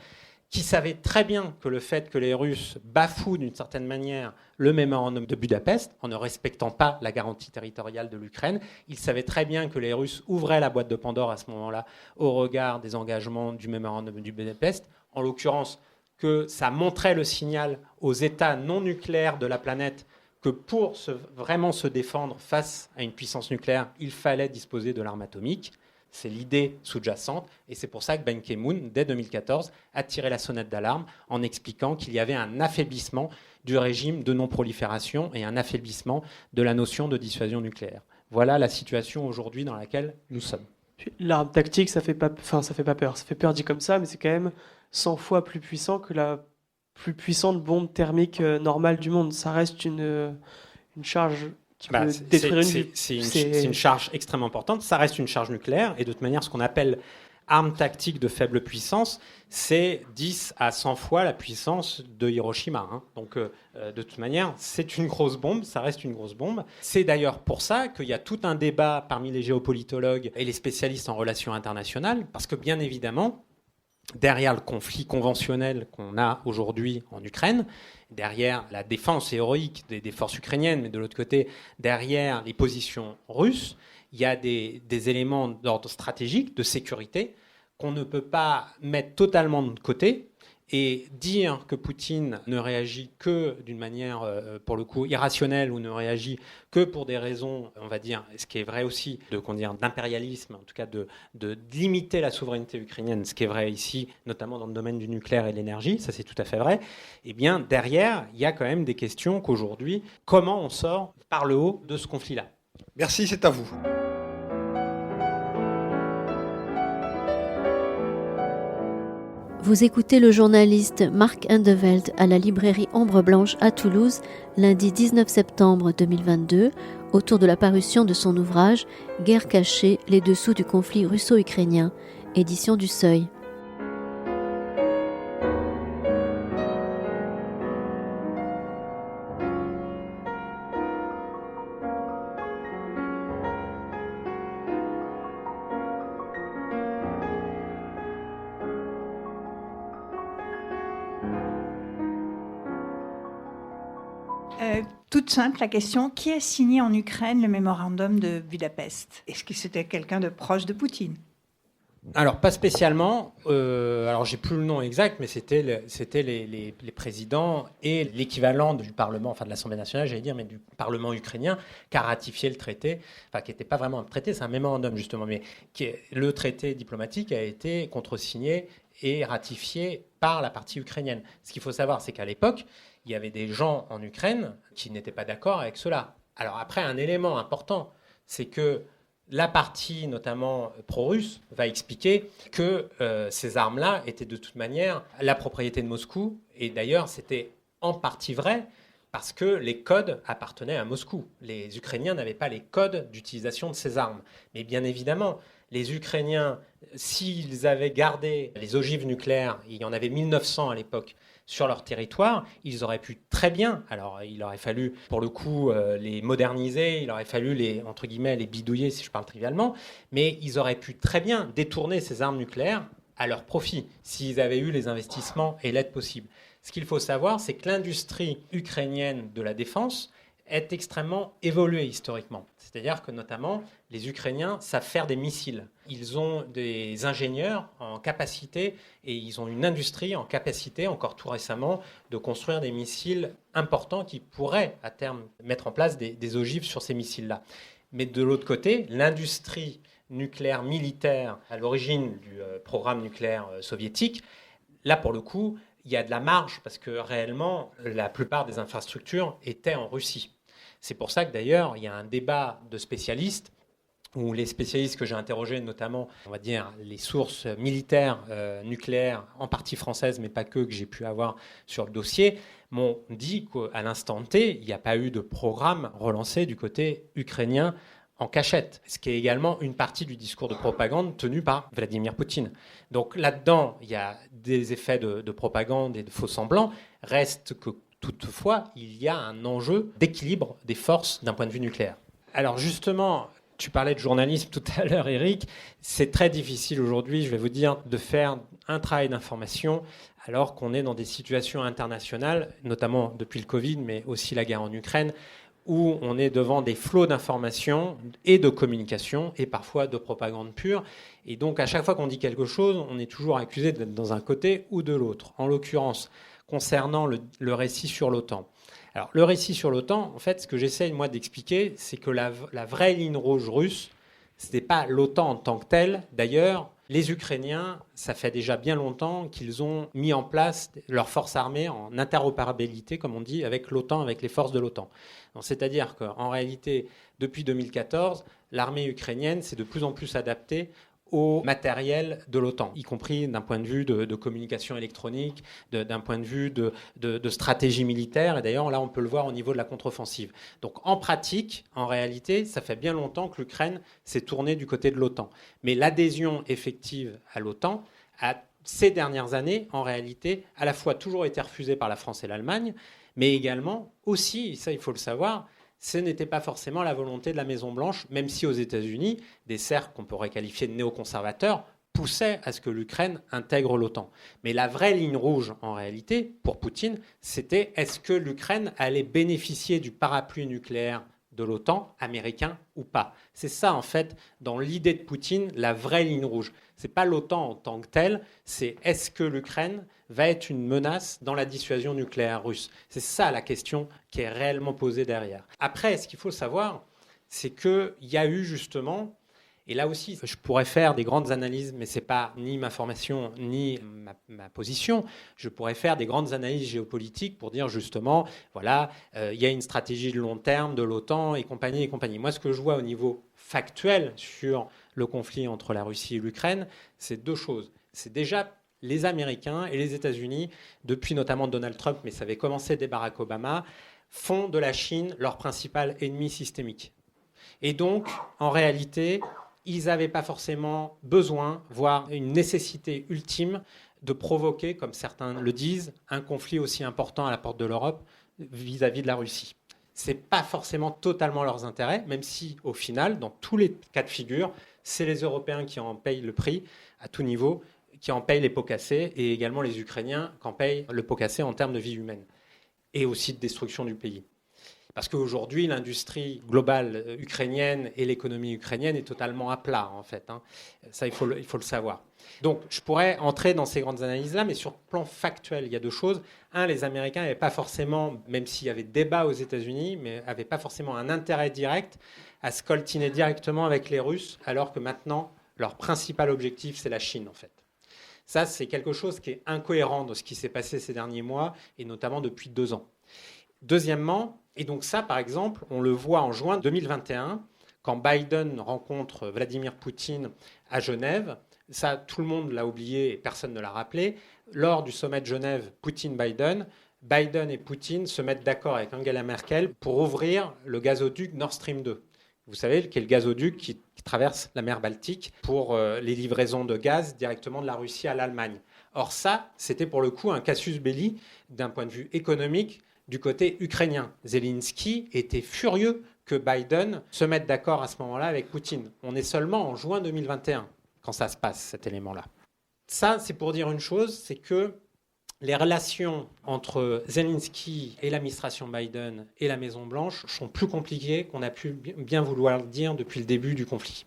qui savait très bien que le fait que les Russes bafouent d'une certaine manière le mémorandum de Budapest, en ne respectant pas la garantie territoriale de l'Ukraine, il savait très bien que les Russes ouvraient la boîte de Pandore à ce moment-là au regard des engagements du mémorandum de Budapest, en l'occurrence que ça montrait le signal aux États non nucléaires de la planète que pour vraiment se défendre face à une puissance nucléaire, il fallait disposer de l'arme atomique. C'est l'idée sous-jacente, et c'est pour ça que Ban Ki-moon, dès 2014, a tiré la sonnette d'alarme en expliquant qu'il y avait un affaiblissement du régime de non-prolifération et un affaiblissement de la notion de dissuasion nucléaire. Voilà la situation aujourd'hui dans laquelle nous sommes. L'arme tactique, ça fait pas peur. Ça fait peur dit comme ça, mais c'est quand même 100 fois plus puissant que la plus puissante bombe thermique normale du monde. Ça reste une charge qui peut détruire une ville. C'est une charge extrêmement importante. Ça reste une charge nucléaire. Et de toute manière, ce qu'on appelle arme tactique de faible puissance, c'est 10 à 100 fois la puissance de Hiroshima. Donc, de toute manière, c'est une grosse bombe. Ça reste une grosse bombe. C'est d'ailleurs pour ça qu'il y a tout un débat parmi les géopolitologues et les spécialistes en relations internationales. Parce que, bien évidemment, derrière le conflit conventionnel qu'on a aujourd'hui en Ukraine, derrière la défense héroïque des forces ukrainiennes, mais de l'autre côté, derrière les positions russes, il y a des éléments d'ordre stratégique, de sécurité, qu'on ne peut pas mettre totalement de côté. Et dire que Poutine ne réagit que d'une manière, pour le coup, irrationnelle ou ne réagit que pour des raisons, on va dire, ce qui est vrai aussi, d'impérialisme, en tout cas de limiter la souveraineté ukrainienne, ce qui est vrai ici, notamment dans le domaine du nucléaire et de l'énergie, ça c'est tout à fait vrai, eh bien derrière, il y a quand même des questions qu'aujourd'hui, comment on sort par le haut de ce conflit-là ? Merci, c'est à vous. Vous écoutez le journaliste Marc Indeveld à la librairie Ombre Blanche à Toulouse, lundi 19 septembre 2022, autour de la parution de son ouvrage « Guerre cachée, les dessous du conflit russo-ukrainien », édition du Seuil. Toute simple, la question, qui a signé en Ukraine le mémorandum de Budapest ? Est-ce que c'était quelqu'un de proche de Poutine ? Alors, pas spécialement. Alors, j'ai plus le nom exact, mais c'était les présidents et l'équivalent du Parlement, enfin de l'Assemblée nationale, j'allais dire, mais du Parlement ukrainien, qui a ratifié le traité, enfin qui n'était pas vraiment un traité, c'est un mémorandum justement, mais le traité diplomatique a été contresigné et ratifié par la partie ukrainienne. Ce qu'il faut savoir, c'est qu'à l'époque, il y avait des gens en Ukraine qui n'étaient pas d'accord avec cela. Alors après, un élément important, c'est que la partie, notamment pro-russe, va expliquer que ces armes-là étaient de toute manière la propriété de Moscou. Et d'ailleurs, c'était en partie vrai parce que les codes appartenaient à Moscou. Les Ukrainiens n'avaient pas les codes d'utilisation de ces armes. Mais bien évidemment, les Ukrainiens, s'ils avaient gardé les ogives nucléaires, il y en avait 1900 à l'époque, sur leur territoire, ils auraient pu très bien, alors il aurait fallu pour le coup les moderniser, il aurait fallu les, entre guillemets, les bidouiller si je parle trivialement, mais ils auraient pu très bien détourner ces armes nucléaires à leur profit s'ils avaient eu les investissements et l'aide possible. Ce qu'il faut savoir, c'est que l'industrie ukrainienne de la défense est extrêmement évoluée historiquement. C'est-à-dire que notamment, les Ukrainiens savent faire des missiles. Ils ont des ingénieurs en capacité et ils ont une industrie en capacité, encore tout récemment, de construire des missiles importants qui pourraient à terme mettre en place des ogives sur ces missiles-là. Mais de l'autre côté, l'industrie nucléaire militaire à l'origine du programme nucléaire soviétique, là pour le coup, il y a de la marge parce que réellement, la plupart des infrastructures étaient en Russie. C'est pour ça que d'ailleurs, il y a un débat de spécialistes où les spécialistes que j'ai interrogés, notamment, on va dire, les sources militaires nucléaires, en partie françaises, mais pas que j'ai pu avoir sur le dossier, m'ont dit qu'à l'instant T, il n'y a pas eu de programme relancé du côté ukrainien en cachette, ce qui est également une partie du discours de propagande tenu par Vladimir Poutine. Donc là-dedans, il y a des effets de propagande et de faux semblants. Reste que toutefois, il y a un enjeu d'équilibre des forces d'un point de vue nucléaire. Alors justement, tu parlais de journalisme tout à l'heure, Eric. C'est très difficile aujourd'hui, je vais vous dire, de faire un travail d'information alors qu'on est dans des situations internationales, notamment depuis le Covid, mais aussi la guerre en Ukraine, où on est devant des flots d'informations et de communication et parfois de propagande pure. Et donc, à chaque fois qu'on dit quelque chose, on est toujours accusé d'être dans un côté ou de l'autre. En l'occurrence, concernant le récit sur l'OTAN. Alors, le récit sur l'OTAN, en fait, ce que j'essaye, moi, d'expliquer, c'est que la vraie ligne rouge russe, ce n'est pas l'OTAN en tant que telle. D'ailleurs, les Ukrainiens, ça fait déjà bien longtemps qu'ils ont mis en place leurs forces armées en interopérabilité, comme on dit, avec l'OTAN, avec les forces de l'OTAN. C'est-à-dire qu'en réalité, depuis 2014, l'armée ukrainienne s'est de plus en plus adaptée au matériel de l'OTAN, y compris d'un point de vue de communication électronique, d'un point de vue de stratégie militaire. Et d'ailleurs, là, on peut le voir au niveau de la contre-offensive. Donc, en pratique, en réalité, ça fait bien longtemps que l'Ukraine s'est tournée du côté de l'OTAN. Mais l'adhésion effective à l'OTAN a, ces dernières années, en réalité, à la fois toujours été refusée par la France et l'Allemagne, mais également, aussi, ça il faut le savoir, ce n'était pas forcément la volonté de la Maison-Blanche, même si aux États-Unis, des cercles qu'on pourrait qualifier de néoconservateurs poussaient à ce que l'Ukraine intègre l'OTAN. Mais la vraie ligne rouge, en réalité, pour Poutine, c'était est-ce que l'Ukraine allait bénéficier du parapluie nucléaire de l'OTAN, américain ou pas. C'est ça, en fait, dans l'idée de Poutine, la vraie ligne rouge. Ce n'est pas l'OTAN en tant que telle, c'est est-ce que l'Ukraine va être une menace dans la dissuasion nucléaire russe. C'est ça la question qui est réellement posée derrière. Après, ce qu'il faut savoir, c'est qu'il y a eu justement, et là aussi, je pourrais faire des grandes analyses, mais ce n'est pas ni ma formation, ni ma position. Je pourrais faire des grandes analyses géopolitiques pour dire justement, voilà, il y a une stratégie de long terme de l'OTAN et compagnie et compagnie. Moi, ce que je vois au niveau factuel sur le conflit entre la Russie et l'Ukraine, c'est deux choses. C'est déjà les Américains et les États-Unis, depuis notamment Donald Trump, mais ça avait commencé dès Barack Obama, font de la Chine leur principal ennemi systémique. Et donc, en réalité, ils n'avaient pas forcément besoin, voire une nécessité ultime, de provoquer, comme certains le disent, un conflit aussi important à la porte de l'Europe vis-à-vis de la Russie. Ce n'est pas forcément totalement leurs intérêts, même si, au final, dans tous les cas de figure, c'est les Européens qui en payent le prix à tout niveau, qui en payent les pots cassés, et également les Ukrainiens qui en payent le pot cassé en termes de vie humaine, et aussi de destruction du pays. Parce qu'aujourd'hui, l'industrie globale ukrainienne et l'économie ukrainienne est totalement à plat, en fait. Ça, il faut le savoir. Donc, je pourrais entrer dans ces grandes analyses-là, mais sur le plan factuel, il y a deux choses. Un, les Américains n'avaient pas forcément, même s'il y avait débat aux États-Unis, mais n'avaient pas forcément un intérêt direct à se coltiner directement avec les Russes, alors que maintenant, leur principal objectif, c'est la Chine, en fait. Ça, c'est quelque chose qui est incohérent de ce qui s'est passé ces derniers mois, et notamment depuis 2 ans. Deuxièmement, et donc ça, par exemple, on le voit en juin 2021, quand Biden rencontre Vladimir Poutine à Genève. Ça, tout le monde l'a oublié et personne ne l'a rappelé. Lors du sommet de Genève, Poutine-Biden, Biden et Poutine se mettent d'accord avec Angela Merkel pour ouvrir le gazoduc Nord Stream 2. Vous savez, quel gazoduc qui traverse la mer Baltique pour les livraisons de gaz directement de la Russie à l'Allemagne. Or ça, c'était pour le coup un casus belli d'un point de vue économique du côté ukrainien. Zelensky était furieux que Biden se mette d'accord à ce moment-là avec Poutine. On est seulement en juin 2021 quand ça se passe, cet élément-là. Ça, c'est pour dire une chose, c'est que les relations entre Zelensky et l'administration Biden et la Maison-Blanche sont plus compliquées qu'on a pu bien vouloir le dire depuis le début du conflit.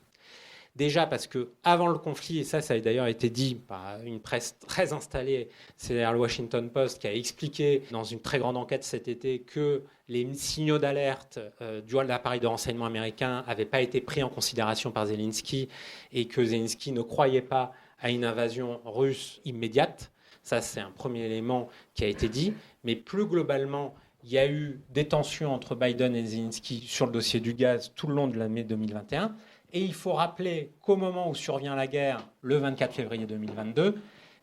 Déjà parce qu'avant le conflit, et ça a d'ailleurs été dit par une presse très installée, c'est d'ailleurs le Washington Post qui a expliqué dans une très grande enquête cet été que les signaux d'alerte de l'appareil de renseignement américain n'avaient pas été pris en considération par Zelensky et que Zelensky ne croyait pas à une invasion russe immédiate. Ça, c'est un premier élément qui a été dit. Mais plus globalement, il y a eu des tensions entre Biden et Zelensky sur le dossier du gaz tout le long de l'année 2021. Et il faut rappeler qu'au moment où survient la guerre, le 24 février 2022,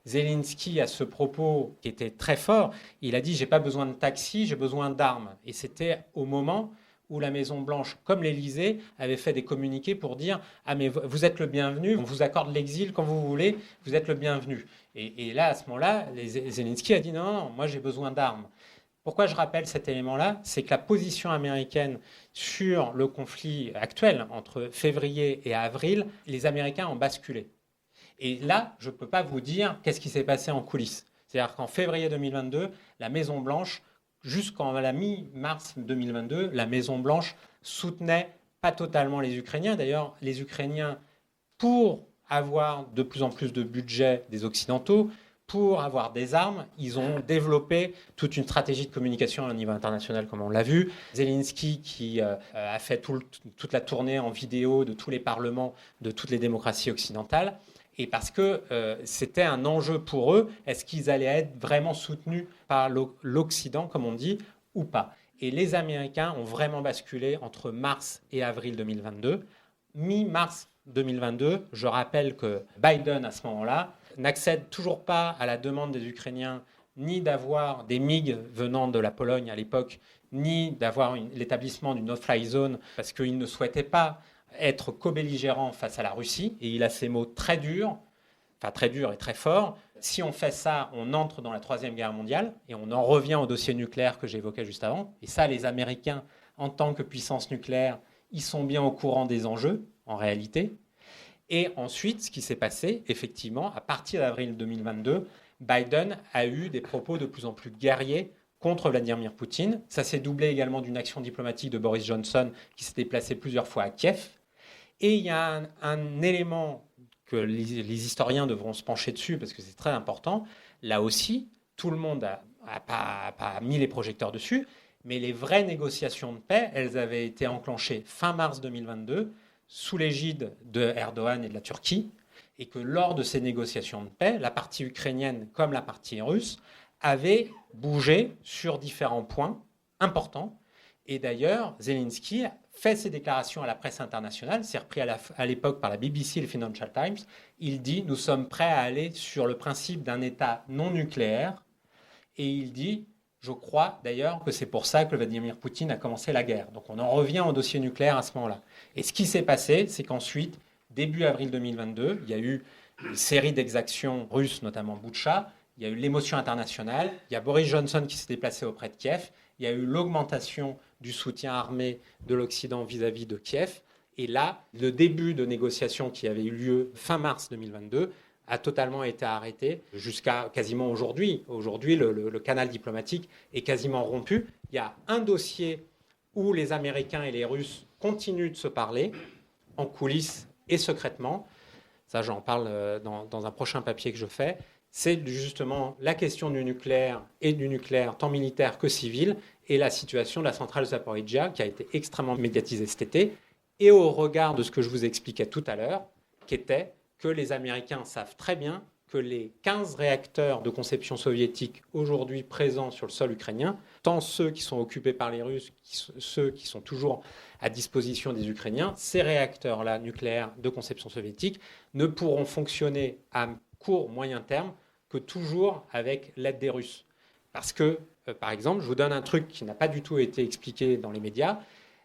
Zelensky a ce propos qui était très fort. Il a dit « j'ai pas besoin de taxi, j'ai besoin d'armes ». Et c'était au moment où la Maison-Blanche, comme l'Élysée, avait fait des communiqués pour dire « Ah, mais vous êtes le bienvenu, on vous accorde l'exil quand vous voulez, vous êtes le bienvenu ». Et là, à ce moment-là, Zelensky a dit « Non, moi j'ai besoin d'armes ». Pourquoi je rappelle cet élément-là ? C'est que la position américaine sur le conflit actuel, entre février et avril, les Américains ont basculé. Et là, je ne peux pas vous dire qu'est-ce qui s'est passé en coulisses. C'est-à-dire qu'en février 2022, la Maison-Blanche, jusqu'en la mi-mars 2022, la Maison-Blanche soutenait pas totalement les Ukrainiens. D'ailleurs, les Ukrainiens, pour avoir de plus en plus de budget des Occidentaux, pour avoir des armes, ils ont développé toute une stratégie de communication au niveau international, comme on l'a vu. Zelensky, qui a fait toute la tournée en vidéo de tous les parlements de toutes les démocraties occidentales, et parce que c'était un enjeu pour eux, est-ce qu'ils allaient être vraiment soutenus par l'Occident, comme on dit, ou pas ? Et les Américains ont vraiment basculé entre mars et avril 2022. Mi-mars 2022, je rappelle que Biden, à ce moment-là, n'accède toujours pas à la demande des Ukrainiens ni d'avoir des MiG venant de la Pologne à l'époque, ni d'avoir l'établissement d'une no-fly zone, parce qu'il ne souhaitait pas être co-belligérant face à la Russie. Et il a ces mots très durs et très forts. Si on fait ça, on entre dans la Troisième Guerre mondiale, et on en revient au dossier nucléaire que j'évoquais juste avant. Et ça, les Américains, en tant que puissance nucléaire, ils sont bien au courant des enjeux, en réalité. Et ensuite, ce qui s'est passé, effectivement, à partir d'avril 2022, Biden a eu des propos de plus en plus guerriers contre Vladimir Poutine. Ça s'est doublé également d'une action diplomatique de Boris Johnson qui s'est déplacé plusieurs fois à Kiev. Et il y a un élément que les historiens devront se pencher dessus parce que c'est très important. Là aussi, tout le monde n'a pas mis les projecteurs dessus, mais les vraies négociations de paix, elles avaient été enclenchées fin mars 2022 sous l'égide de Erdogan et de la Turquie, et que lors de ces négociations de paix, la partie ukrainienne comme la partie russe avaient bougé sur différents points importants. Et d'ailleurs, Zelensky fait ses déclarations à la presse internationale, c'est repris à l'époque par la BBC et le Financial Times. Il dit « Nous sommes prêts à aller sur le principe d'un État non nucléaire ». Et il dit « Je crois d'ailleurs que c'est pour ça que Vladimir Poutine a commencé la guerre ». Donc on en revient au dossier nucléaire à ce moment-là. Et ce qui s'est passé, c'est qu'ensuite, début avril 2022, il y a eu une série d'exactions russes, notamment Boutcha. Il y a eu l'émotion internationale. Il y a Boris Johnson qui s'est déplacé auprès de Kiev. Il y a eu l'augmentation du soutien armé de l'Occident vis-à-vis de Kiev. Et là, le début de négociations qui avait eu lieu fin mars 2022 a totalement été arrêté jusqu'à quasiment aujourd'hui. Aujourd'hui, le canal diplomatique est quasiment rompu. Il y a un dossier où les Américains et les Russes continuent de se parler en coulisses et secrètement. Ça, j'en parle dans un prochain papier que je fais. C'est justement la question du nucléaire et du nucléaire tant militaire que civil et la situation de la centrale Zaporizhzhia qui a été extrêmement médiatisée cet été et au regard de ce que je vous expliquais tout à l'heure, qui était que les Américains savent très bien que les 15 réacteurs de conception soviétique aujourd'hui présents sur le sol ukrainien, tant ceux qui sont occupés par les Russes, ceux qui sont toujours à disposition des Ukrainiens, ces réacteurs-là nucléaires de conception soviétique ne pourront fonctionner à court, moyen terme que toujours avec l'aide des Russes. Parce que, par exemple, je vous donne un truc qui n'a pas du tout été expliqué dans les médias,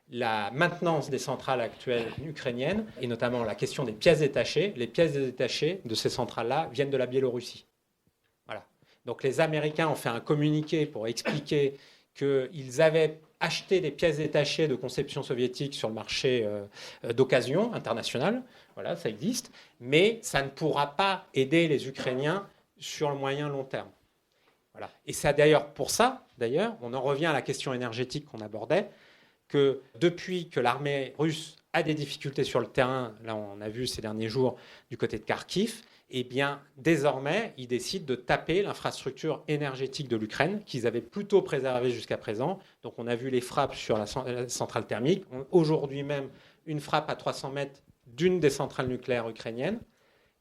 la maintenance des centrales actuelles ukrainiennes, et notamment la question des pièces détachées. Les pièces détachées de ces centrales-là viennent de la Biélorussie. Voilà. Donc les Américains ont fait un communiqué pour expliquer qu'ils avaient acheté des pièces détachées de conception soviétique sur le marché d'occasion international. Voilà, ça existe. Mais ça ne pourra pas aider les Ukrainiens sur le moyen long terme. Voilà. Et c'est d'ailleurs pour ça, on en revient à la question énergétique qu'on abordait, que depuis que l'armée russe a des difficultés sur le terrain, là on a vu ces derniers jours du côté de Kharkiv, eh bien désormais ils décident de taper l'infrastructure énergétique de l'Ukraine qu'ils avaient plutôt préservée jusqu'à présent. Donc on a vu les frappes sur la centrale thermique, aujourd'hui même une frappe à 300 mètres d'une des centrales nucléaires ukrainiennes.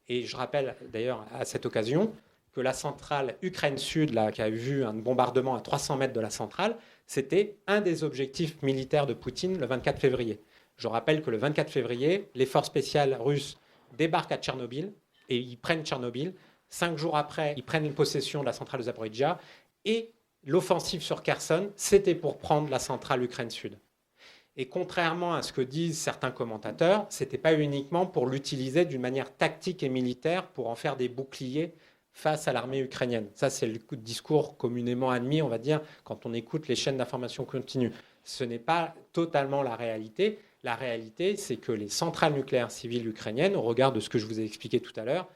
Et je rappelle d'ailleurs à cette occasion que la centrale Ukraine Sud, là, qui a vu un bombardement à 300 mètres de la centrale, c'était un des objectifs militaires de Poutine le 24 février. Je rappelle que le 24 février, les forces spéciales russes débarquent à Tchernobyl et ils prennent Tchernobyl. 5 jours après, ils prennent possession de la centrale de Zaporizhzhia et l'offensive sur Kherson, c'était pour prendre la centrale Ukraine Sud. Et contrairement à ce que disent certains commentateurs, ce n'était pas uniquement pour l'utiliser d'une manière tactique et militaire pour en faire des boucliers face à l'armée ukrainienne. Ça, c'est le discours communément admis, on va dire, quand on écoute les chaînes d'information continue. Ce n'est pas totalement la réalité. La réalité, c'est que les centrales nucléaires civiles ukrainiennes, au regard de ce que je vous ai expliqué tout à l'heure,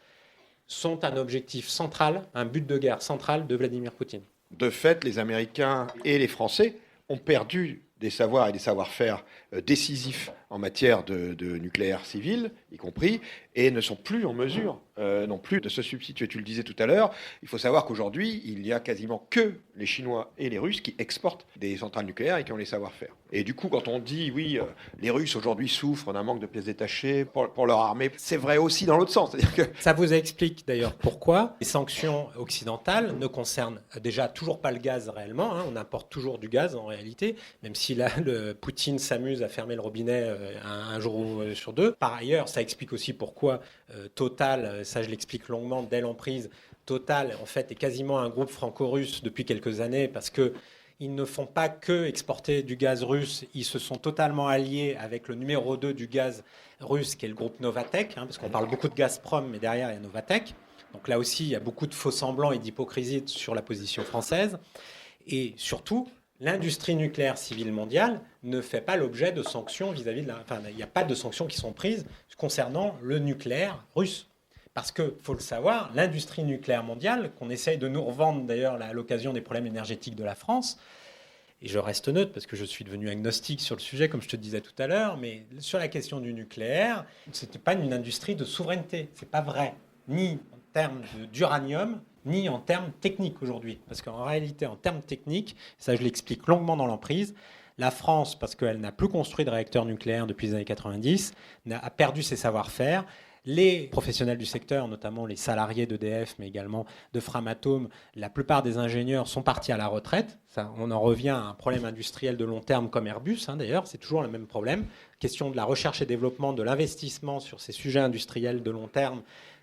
sont un objectif central, un but de guerre central de Vladimir Poutine. De fait, les Américains et les Français ont perdu des savoirs et des savoir-faire décisifs en matière de nucléaire civil, y compris, et ne sont plus en mesure non plus de se substituer. Tu le disais tout à l'heure, il faut savoir qu'aujourd'hui, il n'y a quasiment que les Chinois et les Russes qui exportent des centrales nucléaires et qui ont les savoir-faire. Et du coup, quand on dit, oui, les Russes aujourd'hui souffrent d'un manque de pièces détachées pour leur armée, c'est vrai aussi dans l'autre sens. C'est-à-dire que... Ça vous explique d'ailleurs pourquoi les sanctions occidentales ne concernent déjà toujours pas le gaz réellement. On importe toujours du gaz en réalité, même si là, Poutine s'amuse à fermer le robinet un jour sur deux. Par ailleurs, ça explique aussi pourquoi Total, ça je l'explique longuement dès l'emprise, Total en fait est quasiment un groupe franco-russe depuis quelques années parce que ils ne font pas que exporter du gaz russe, ils se sont totalement alliés avec le numéro 2 du gaz russe qui est le groupe Novatek, parce qu'on parle beaucoup de Gazprom mais derrière il y a Novatek. Donc là aussi il y a beaucoup de faux semblants et d'hypocrisie sur la position française. Et surtout, l'industrie nucléaire civile mondiale ne fait pas l'objet de sanctions vis-à-vis de la... Enfin, il n'y a pas de sanctions qui sont prises concernant le nucléaire russe. Parce qu'il faut le savoir, l'industrie nucléaire mondiale, qu'on essaye de nous revendre d'ailleurs à l'occasion des problèmes énergétiques de la France, et je reste neutre parce que je suis devenu agnostique sur le sujet, comme je te disais tout à l'heure, mais sur la question du nucléaire, ce n'était pas une industrie de souveraineté. Ce n'est pas vrai, ni en termes d'uranium, ni en termes techniques aujourd'hui. Parce qu'en réalité, en termes techniques, ça je l'explique longuement dans l'emprise, la France, parce qu'elle n'a plus construit de réacteurs nucléaires depuis les années 90, a perdu ses savoir-faire. Les professionnels du secteur, notamment les salariés d'EDF, mais également de Framatome, la plupart des ingénieurs sont partis à la retraite. Ça, on en revient à un problème industriel de long terme comme Airbus, d'ailleurs, c'est toujours le même problème. Question de la recherche et développement, de l'investissement sur ces sujets industriels de long terme,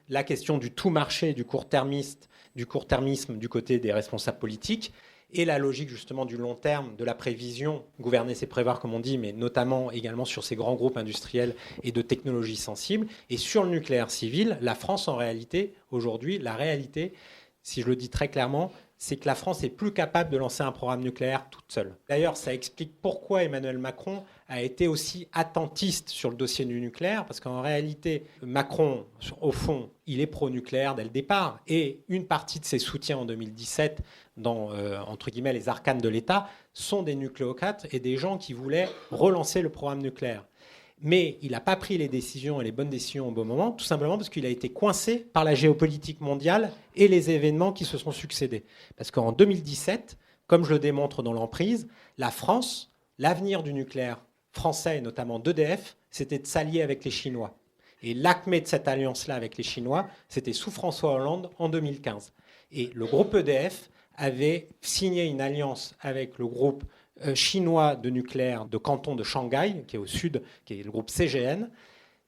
la question du tout marché, du court-termisme du côté des responsables politiques, et la logique justement du long terme, de la prévision, gouverner c'est prévoir comme on dit, mais notamment également sur ces grands groupes industriels et de technologies sensibles. Et sur le nucléaire civil, la France en réalité, aujourd'hui, la réalité, si je le dis très clairement, c'est que la France est plus capable de lancer un programme nucléaire toute seule. D'ailleurs, ça explique pourquoi Emmanuel Macron a été aussi attentiste sur le dossier du nucléaire, parce qu'en réalité, Macron, au fond, il est pro-nucléaire dès le départ, et une partie de ses soutiens en 2017 dans, entre guillemets, les arcanes de l'État, sont des nucléocrates et des gens qui voulaient relancer le programme nucléaire. Mais il n'a pas pris les décisions et les bonnes décisions au bon moment, tout simplement parce qu'il a été coincé par la géopolitique mondiale et les événements qui se sont succédés. Parce qu'en 2017, comme je le démontre dans l'emprise, la France, l'avenir du nucléaire français, et notamment d'EDF, c'était de s'allier avec les Chinois. Et l'acmé de cette alliance-là avec les Chinois, c'était sous François Hollande en 2015. Et le groupe EDF avait signé une alliance avec le groupe chinois de nucléaire de canton de Shanghai, qui est au sud, qui est le groupe CGN.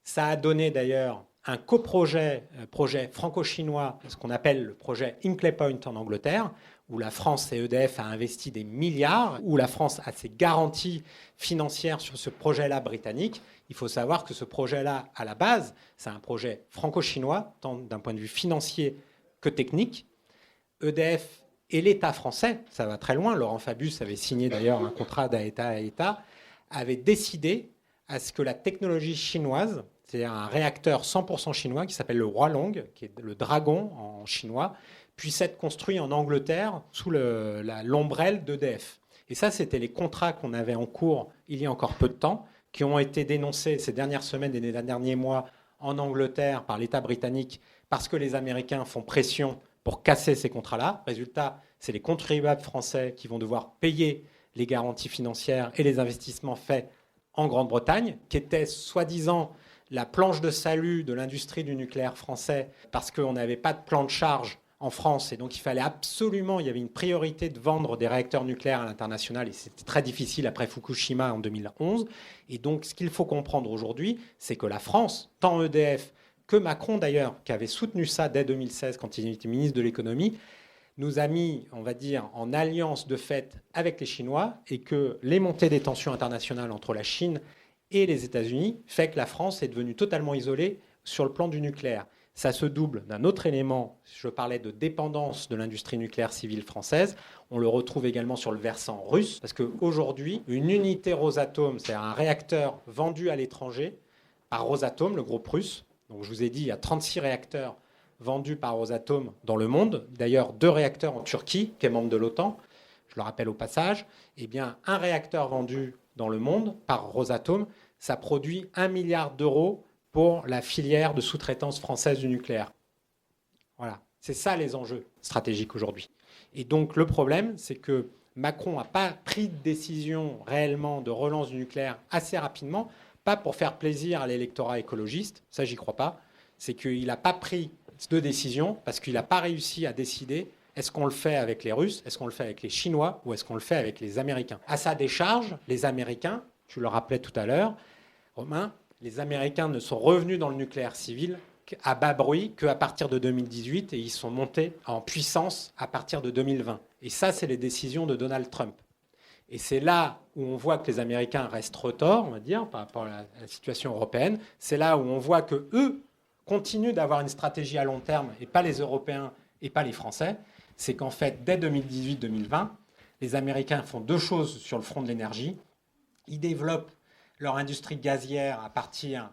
Ça a donné d'ailleurs un coprojet, projet franco-chinois, ce qu'on appelle le projet Hinkley Point en Angleterre, où la France et EDF a investi des milliards, où la France a ses garanties financières sur ce projet-là britannique. Il faut savoir que ce projet-là, à la base, c'est un projet franco-chinois, tant d'un point de vue financier que technique. EDF et l'État français, ça va très loin, Laurent Fabius avait signé d'ailleurs un contrat d'État à État, avait décidé à ce que la technologie chinoise, c'est-à-dire un réacteur 100% chinois qui s'appelle le Hualong, qui est le dragon en chinois, puisse être construit en Angleterre sous l'ombrelle d'EDF. Et ça, c'était les contrats qu'on avait en cours il y a encore peu de temps, qui ont été dénoncés ces dernières semaines et les derniers mois en Angleterre par l'État britannique parce que les Américains font pression pour casser ces contrats-là. Résultat, c'est les contribuables français qui vont devoir payer les garanties financières et les investissements faits en Grande-Bretagne, qui étaient soi-disant la planche de salut de l'industrie du nucléaire français parce qu'on n'avait pas de plan de charge en France et donc il fallait absolument, il y avait une priorité de vendre des réacteurs nucléaires à l'international et c'était très difficile après Fukushima en 2011. Et donc ce qu'il faut comprendre aujourd'hui, c'est que la France, tant EDF que Macron d'ailleurs, qui avait soutenu ça dès 2016 quand il était ministre de l'économie, nous a mis, on va dire, en alliance de fait avec les Chinois et que les montées des tensions internationales entre la Chine et les États-Unis fait que la France est devenue totalement isolée sur le plan du nucléaire. Ça se double d'un autre élément, je parlais de dépendance de l'industrie nucléaire civile française, on le retrouve également sur le versant russe, parce qu'aujourd'hui, une unité Rosatom, c'est-à-dire un réacteur vendu à l'étranger par Rosatom, le groupe russe, donc je vous ai dit, il y a 36 réacteurs vendus par Rosatom dans le monde, d'ailleurs 2 réacteurs en Turquie, qui est membre de l'OTAN, je le rappelle au passage, eh bien un réacteur vendu dans le monde par Rosatom, ça produit 1 milliard d'euros pour la filière de sous-traitance française du nucléaire. Voilà, c'est ça les enjeux stratégiques aujourd'hui. Et donc le problème, c'est que Macron n'a pas pris de décision réellement de relance du nucléaire assez rapidement, pas pour faire plaisir à l'électorat écologiste, ça j'y crois pas, c'est qu'il n'a pas pris de décision parce qu'il n'a pas réussi à décider est-ce qu'on le fait avec les Russes, est-ce qu'on le fait avec les Chinois ou est-ce qu'on le fait avec les Américains. À sa décharge, les Américains, tu le rappelais tout à l'heure, Romain, les Américains ne sont revenus dans le nucléaire civil à bas bruit qu'à partir de 2018 et ils sont montés en puissance à partir de 2020. Et ça, c'est les décisions de Donald Trump. Et c'est là où on voit que les Américains restent retors, on va dire, par rapport à la situation européenne. C'est là où on voit qu'eux continuent d'avoir une stratégie à long terme et pas les Européens et pas les Français. C'est qu'en fait, dès 2018-2020, les Américains font 2 choses sur le front de l'énergie. Ils développent leur industrie gazière à partir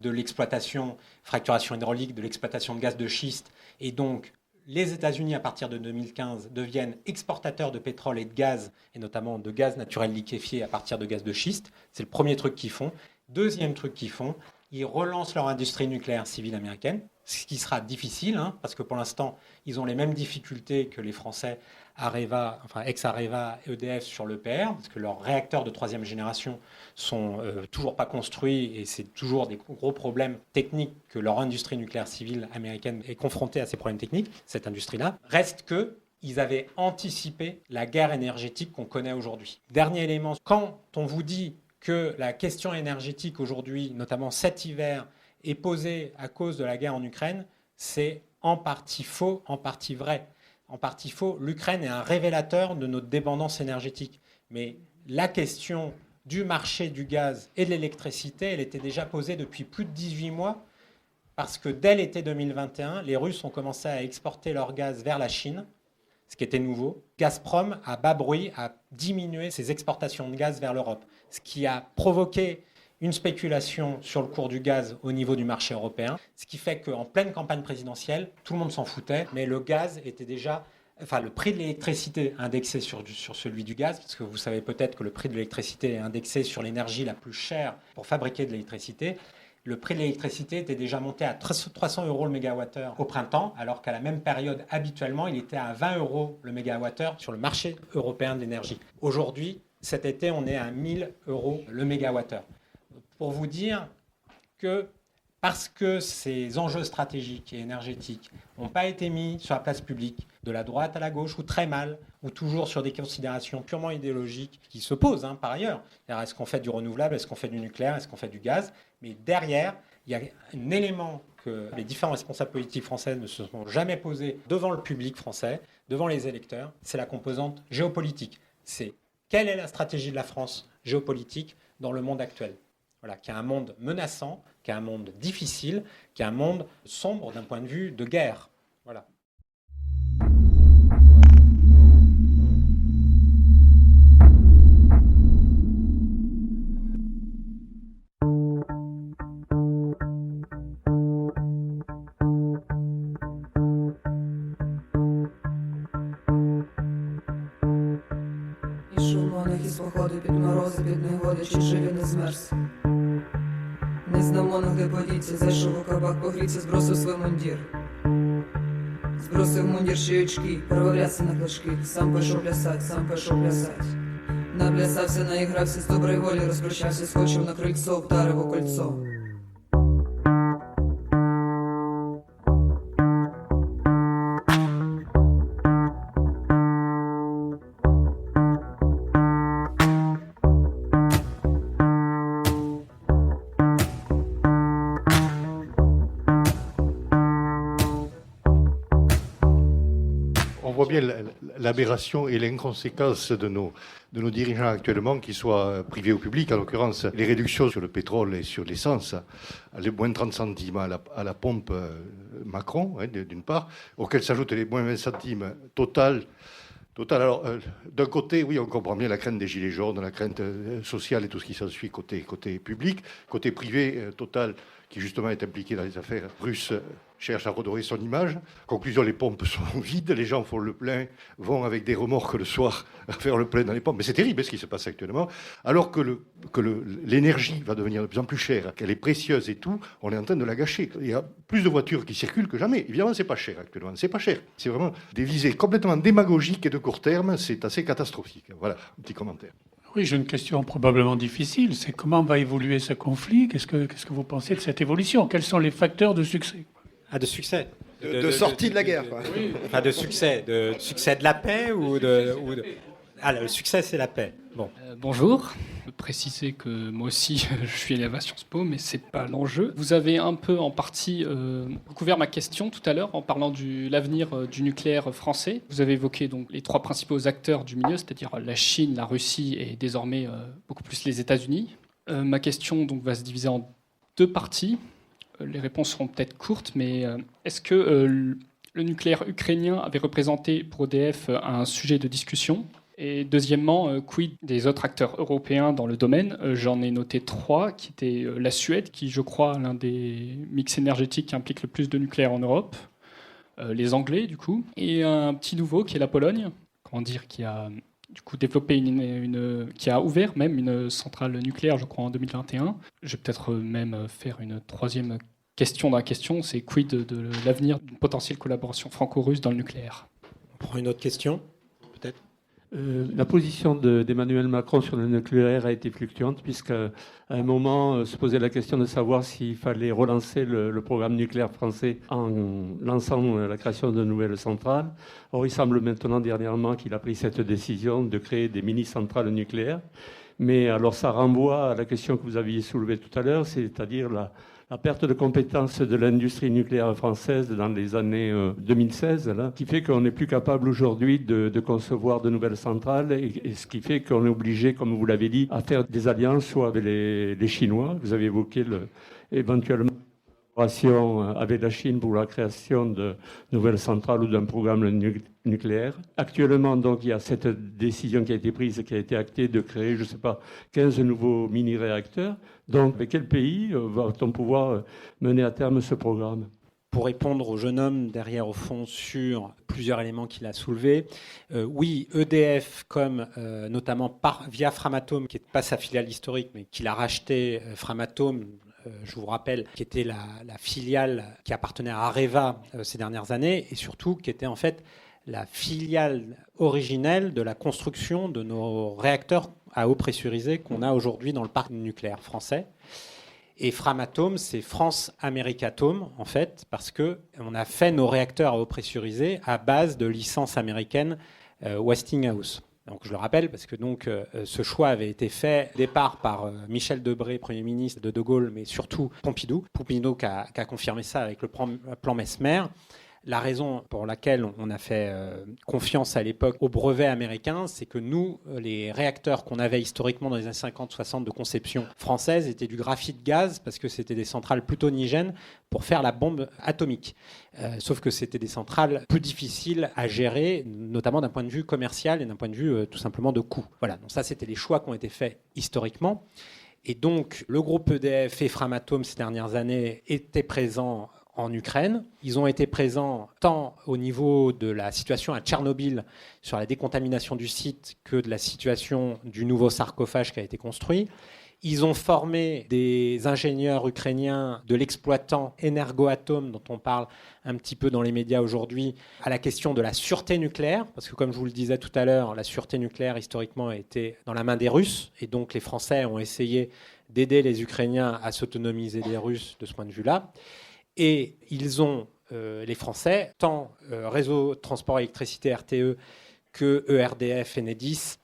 de l'exploitation, fracturation hydraulique, de l'exploitation de gaz de schiste. Et donc, les États-Unis, à partir de 2015, deviennent exportateurs de pétrole et de gaz, et notamment de gaz naturel liquéfié à partir de gaz de schiste. C'est le premier truc qu'ils font. Deuxième truc qu'ils font, ils relancent leur industrie nucléaire civile américaine, ce qui sera difficile, parce que pour l'instant, ils ont les mêmes difficultés que les Français, Areva, enfin ex-Areva et EDF sur l'EPR, parce que leurs réacteurs de 3e génération sont toujours pas construits et c'est toujours des gros problèmes techniques que leur industrie nucléaire civile américaine est confrontée à ces problèmes techniques, cette industrie-là. Reste que ils avaient anticipé la guerre énergétique qu'on connaît aujourd'hui. Dernier élément, quand on vous dit que la question énergétique aujourd'hui, notamment cet hiver, est posée à cause de la guerre en Ukraine, c'est en partie faux, en partie vrai. En partie faux, l'Ukraine est un révélateur de notre dépendance énergétique. Mais la question du marché du gaz et de l'électricité, elle était déjà posée depuis plus de 18 mois, parce que dès l'été 2021, les Russes ont commencé à exporter leur gaz vers la Chine, ce qui était nouveau. Gazprom, à bas bruit, a diminué ses exportations de gaz vers l'Europe, ce qui a provoqué une spéculation sur le cours du gaz au niveau du marché européen, ce qui fait qu'en pleine campagne présidentielle, tout le monde s'en foutait, mais le gaz était déjà... Enfin, le prix de l'électricité indexé sur celui du gaz, parce que vous savez peut-être que le prix de l'électricité est indexé sur l'énergie la plus chère pour fabriquer de l'électricité. Le prix de l'électricité était déjà monté à 300 € le mégawattheure au printemps, alors qu'à la même période, habituellement, il était à 20 € le mégawattheure sur le marché européen de l'énergie. Aujourd'hui, cet été, on est à 1000 € le mégawattheure. Pour vous dire que parce que ces enjeux stratégiques et énergétiques n'ont pas été mis sur la place publique, de la droite à la gauche, ou très mal, ou toujours sur des considérations purement idéologiques qui se posent par ailleurs. Est-ce qu'on fait du renouvelable, est-ce qu'on fait du nucléaire, est-ce qu'on fait du gaz? Mais derrière, il y a un élément que les différents responsables politiques français ne se sont jamais posés devant le public français, devant les électeurs, c'est la composante géopolitique. C'est quelle est la stratégie de la France géopolitique dans le monde actuel? Voilà, qui est un monde menaçant, qui est un monde difficile, qui est un monde sombre d'un point de vue de guerre. Voilà. Під морози, під негоди, чи живі не змерз. Не знав монах, де подіться, зайшов у кабак, погріться, збросив свій мундір. Збросив мундір, ще й очки, перевалявся на клашки. Сам пішов плясать, сам пішов плясать. Наплясався, наігрався, з доброї волі розпрощався, скочив на крильцо, вдарив у кольцо. On voit dirais, l'aberration et l'inconséquence de nos dirigeants actuellement, qu'ils soient privés ou publics, en l'occurrence, les réductions sur le pétrole et sur l'essence, les moins 30 centimes à la pompe Macron, d'une part, auxquels s'ajoutent les moins 20 centimes Total. Alors, d'un côté, oui, on comprend bien la crainte des gilets jaunes, la crainte sociale et tout ce qui s'ensuit côté public. Côté privé, Total, qui justement est impliqué dans les affaires russes, cherche à redorer son image. Conclusion, les pompes sont vides, les gens font le plein, vont avec des remorques le soir faire le plein dans les pompes. Mais c'est terrible ce qui se passe actuellement. Alors que l'énergie va devenir de plus en plus chère, qu'elle est précieuse et tout, on est en train de la gâcher. Il y a plus de voitures qui circulent que jamais. Évidemment, c'est pas cher actuellement. C'est pas cher. C'est vraiment des visées complètement démagogiques et de court terme. C'est assez catastrophique. Voilà, un petit commentaire. Oui, j'ai une question probablement difficile. C'est comment va évoluer ce conflit ? Qu'est-ce que vous pensez de cette évolution ? Quels sont les facteurs de succès ? De succès. De sortie de la guerre, quoi. Oui. Enfin, de succès de la paix ou de... Ah, le succès, c'est la paix. Bon. Bonjour. Je veux préciser que moi aussi, je suis élève à Sciences Po, mais c'est pas l'enjeu. Vous avez un peu, en partie, couvert ma question tout à l'heure en parlant de l'avenir du nucléaire français. Vous avez évoqué donc les trois principaux acteurs du milieu, c'est-à-dire la Chine, la Russie et désormais beaucoup plus les États-Unis. Ma question donc va se diviser en deux parties. Les réponses seront peut-être courtes, mais est-ce que le nucléaire ukrainien avait représenté pour EDF un sujet de discussion ? Et deuxièmement, quid des autres acteurs européens dans le domaine ? J'en ai noté 3, qui étaient la Suède, qui, je crois, l'un des mix énergétiques qui implique le plus de nucléaire en Europe, les Anglais, du coup, et un petit nouveau qui est la Pologne, qui a du coup développé qui a ouvert même une centrale nucléaire, je crois, en 2021. Je vais peut-être même faire une troisième question dans la question, c'est quid de l'avenir d'une potentielle collaboration franco-russe dans le nucléaire ? On prend une autre question, peut-être. La position d'Emmanuel Macron sur le nucléaire a été fluctuante, puisqu'à un moment se posait la question de savoir s'il fallait relancer le programme nucléaire français en lançant la création de nouvelles centrales. Or, il semble maintenant, dernièrement, qu'il a pris cette décision de créer des mini-centrales nucléaires. Mais alors, ça renvoie à la question que vous aviez soulevée tout à l'heure, c'est-à-dire la perte de compétences de l'industrie nucléaire française dans les années 2016, qui fait qu'on n'est plus capable aujourd'hui de concevoir de nouvelles centrales, et ce qui fait qu'on est obligé, comme vous l'avez dit, à faire des alliances, soit avec les Chinois, vous avez évoqué éventuellement avec la Chine pour la création de nouvelles centrales ou d'un programme nucléaire. Actuellement, donc, il y a cette décision qui a été prise, qui a été actée de créer, 15 nouveaux mini-réacteurs. Donc, avec quel pays va-t-on pouvoir mener à terme ce programme ? Pour répondre au jeune homme derrière, au fond, sur plusieurs éléments qu'il a soulevés, oui, EDF, comme notamment via Framatome, qui n'est pas sa filiale historique, mais qu'il a racheté Framatome, je vous rappelle, qui était la filiale qui appartenait à Areva ces dernières années, et surtout qui était en fait la filiale originelle de la construction de nos réacteurs à eau pressurisée qu'on a aujourd'hui dans le parc nucléaire français. Et Framatome, c'est France Americatome, en fait, parce qu'on a fait nos réacteurs à eau pressurisée à base de licences américaines Westinghouse. Donc, je le rappelle parce que ce choix avait été fait au départ par Michel Debré, Premier ministre de Gaulle, mais surtout Pompidou qui a confirmé ça avec le plan Mesmer. La raison pour laquelle on a fait confiance à l'époque au brevet américain, c'est que nous, les réacteurs qu'on avait historiquement dans les années 50-60 de conception française étaient du graphite gaz parce que c'était des centrales plutonigènes pour faire la bombe atomique. Sauf que c'était des centrales plus difficiles à gérer, notamment d'un point de vue commercial et d'un point de vue tout simplement de coût. Voilà, donc ça, c'était les choix qui ont été faits historiquement. Et donc, le groupe EDF et Framatome, ces dernières années, étaient présents en Ukraine. Ils ont été présents tant au niveau de la situation à Tchernobyl sur la décontamination du site que de la situation du nouveau sarcophage qui a été construit. Ils ont formé des ingénieurs ukrainiens de l'exploitant Energoatom, dont on parle un petit peu dans les médias aujourd'hui, à la question de la sûreté nucléaire, parce que comme je vous le disais tout à l'heure, la sûreté nucléaire historiquement a été dans la main des Russes, et donc les Français ont essayé d'aider les Ukrainiens à s'autonomiser des Russes de ce point de vue-là. Et ils ont, les Français, tant Réseau Transport Électricité RTE que ERDF Enedis,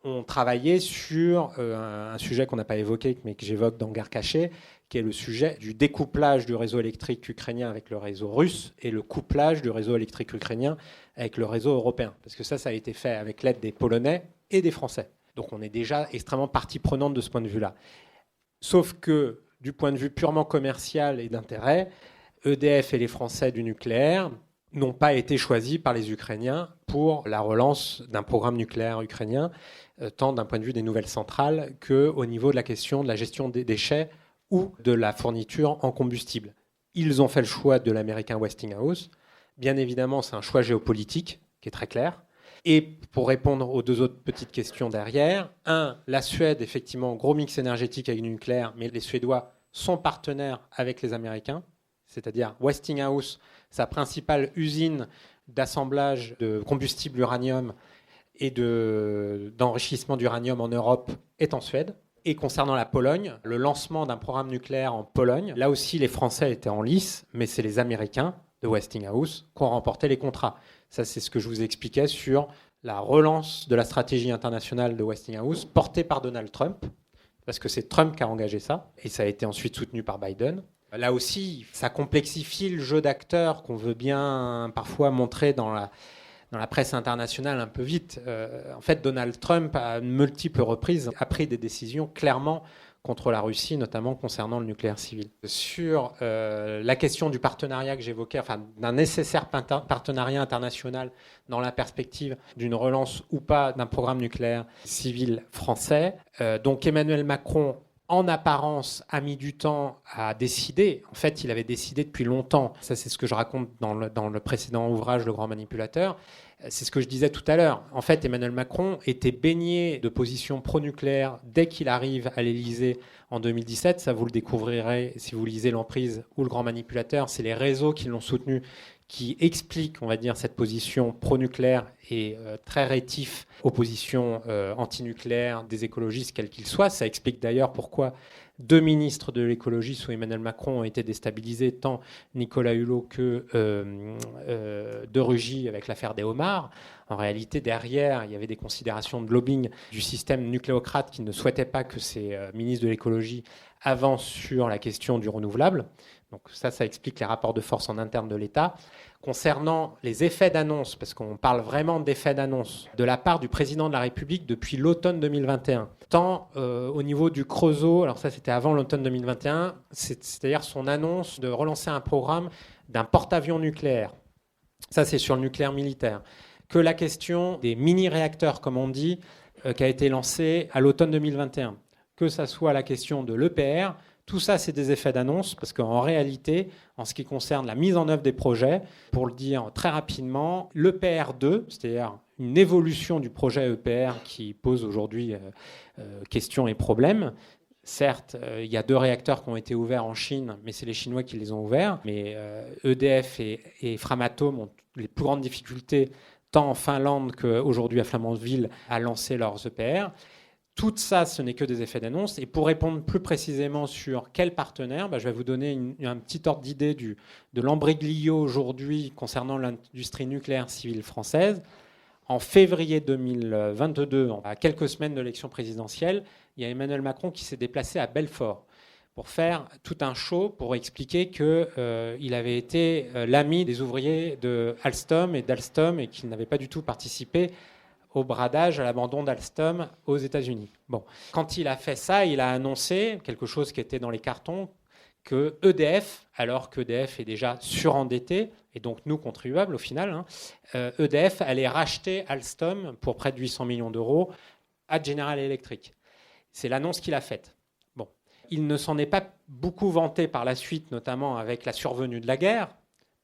ont travaillé sur un sujet qu'on n'a pas évoqué, mais que j'évoque dans Guerre cachée, qui est le sujet du découplage du réseau électrique ukrainien avec le réseau russe et le couplage du réseau électrique ukrainien avec le réseau européen. Parce que ça a été fait avec l'aide des Polonais et des Français. Donc on est déjà extrêmement partie prenante de ce point de vue-là. Sauf que, du point de vue purement commercial et d'intérêt, EDF et les Français du nucléaire n'ont pas été choisis par les Ukrainiens pour la relance d'un programme nucléaire ukrainien, tant d'un point de vue des nouvelles centrales qu'au niveau de la question de la gestion des déchets ou de la fourniture en combustible. Ils ont fait le choix de l'américain Westinghouse. Bien évidemment, c'est un choix géopolitique qui est très clair. Et pour répondre aux deux autres petites questions derrière, la Suède, effectivement, gros mix énergétique avec du nucléaire, mais les Suédois sont partenaires avec les Américains, c'est-à-dire Westinghouse, sa principale usine d'assemblage de combustible uranium et d'enrichissement d'uranium en Europe est en Suède. Et concernant la Pologne, le lancement d'un programme nucléaire en Pologne, là aussi les Français étaient en lice, mais c'est les Américains de Westinghouse qui ont remporté les contrats. Ça, c'est ce que je vous expliquais sur la relance de la stratégie internationale de Westinghouse, portée par Donald Trump, parce que c'est Trump qui a engagé ça, et ça a été ensuite soutenu par Biden. Là aussi, ça complexifie le jeu d'acteurs qu'on veut bien parfois montrer dans la presse internationale un peu vite. En fait, Donald Trump, à multiples reprises, a pris des décisions clairement contre la Russie, notamment concernant le nucléaire civil. Sur la question du partenariat que j'évoquais, enfin d'un nécessaire partenariat international dans la perspective d'une relance ou pas d'un programme nucléaire civil français, donc Emmanuel Macron, en apparence, a mis du temps à décider. En fait, il avait décidé depuis longtemps. Ça, c'est ce que je raconte dans le précédent ouvrage, Le Grand Manipulateur. C'est ce que je disais tout à l'heure. En fait, Emmanuel Macron était baigné de positions pro-nucléaires dès qu'il arrive à l'Élysée en 2017. Ça, vous le découvrirez si vous lisez L'Emprise ou Le Grand Manipulateur. C'est les réseaux qui l'ont soutenu qui expliquent, on va dire, cette position pro-nucléaire et très rétif aux positions anti-nucléaires des écologistes, quels qu'ils soient. Ça explique d'ailleurs pourquoi 2 ministres de l'écologie sous Emmanuel Macron ont été déstabilisés, tant Nicolas Hulot que de Rugy avec l'affaire des homards. En réalité, derrière, il y avait des considérations de lobbying du système nucléocrate qui ne souhaitait pas que ces ministres de l'écologie avancent sur la question du renouvelable. Donc ça explique les rapports de force en interne de l'État. Concernant les effets d'annonce, parce qu'on parle vraiment d'effets d'annonce, de la part du président de la République depuis l'automne 2021, tant au niveau du Creusot, alors ça c'était avant l'automne 2021, c'est-à-dire son annonce de relancer un programme d'un porte-avions nucléaire. Ça c'est sur le nucléaire militaire. Que la question des mini-réacteurs, comme on dit, qui a été lancée à l'automne 2021. Que ça soit la question de l'EPR, tout ça, c'est des effets d'annonce, parce qu'en réalité, en ce qui concerne la mise en œuvre des projets, pour le dire très rapidement, l'EPR2, c'est-à-dire une évolution du projet EPR qui pose aujourd'hui questions et problèmes. Certes, il y a 2 réacteurs qui ont été ouverts en Chine, mais c'est les Chinois qui les ont ouverts. Mais EDF et Framatome ont les plus grandes difficultés, tant en Finlande qu'aujourd'hui à Flamanville, à lancer leurs EPR. Tout ça, ce n'est que des effets d'annonce. Et pour répondre plus précisément sur quel partenaire, je vais vous donner un petit ordre d'idée de l'embriglio aujourd'hui concernant l'industrie nucléaire civile française. En février 2022, à quelques semaines de l'élection présidentielle, il y a Emmanuel Macron qui s'est déplacé à Belfort pour faire tout un show pour expliquer qu'il avait été l'ami des ouvriers de Alstom et qu'il n'avait pas du tout participé au bradage, à l'abandon d'Alstom aux États-Unis. Bon, quand il a fait ça, il a annoncé quelque chose qui était dans les cartons, que EDF, alors qu'EDF est déjà surendetté, et donc nous contribuables au final, EDF allait racheter Alstom pour près de 800 millions d'euros à General Electric. C'est l'annonce qu'il a faite. Bon, il ne s'en est pas beaucoup vanté par la suite, notamment avec la survenue de la guerre,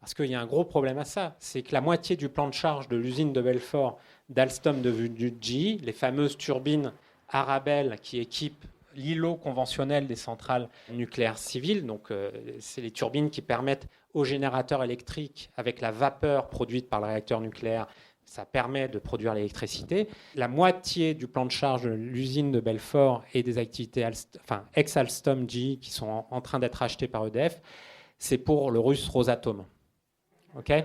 parce qu'il y a un gros problème à ça, c'est que la moitié du plan de charge de l'usine de Belfort d'Alstom devenu GE, les fameuses turbines Arabelle qui équipent l'îlot conventionnel des centrales nucléaires civiles, donc c'est les turbines qui permettent aux générateurs électriques, avec la vapeur produite par le réacteur nucléaire, ça permet de produire l'électricité. La moitié du plan de charge de l'usine de Belfort et des activités ex-Alstom GE qui sont en train d'être achetées par EDF, c'est pour le russe Rosatom. Okay ?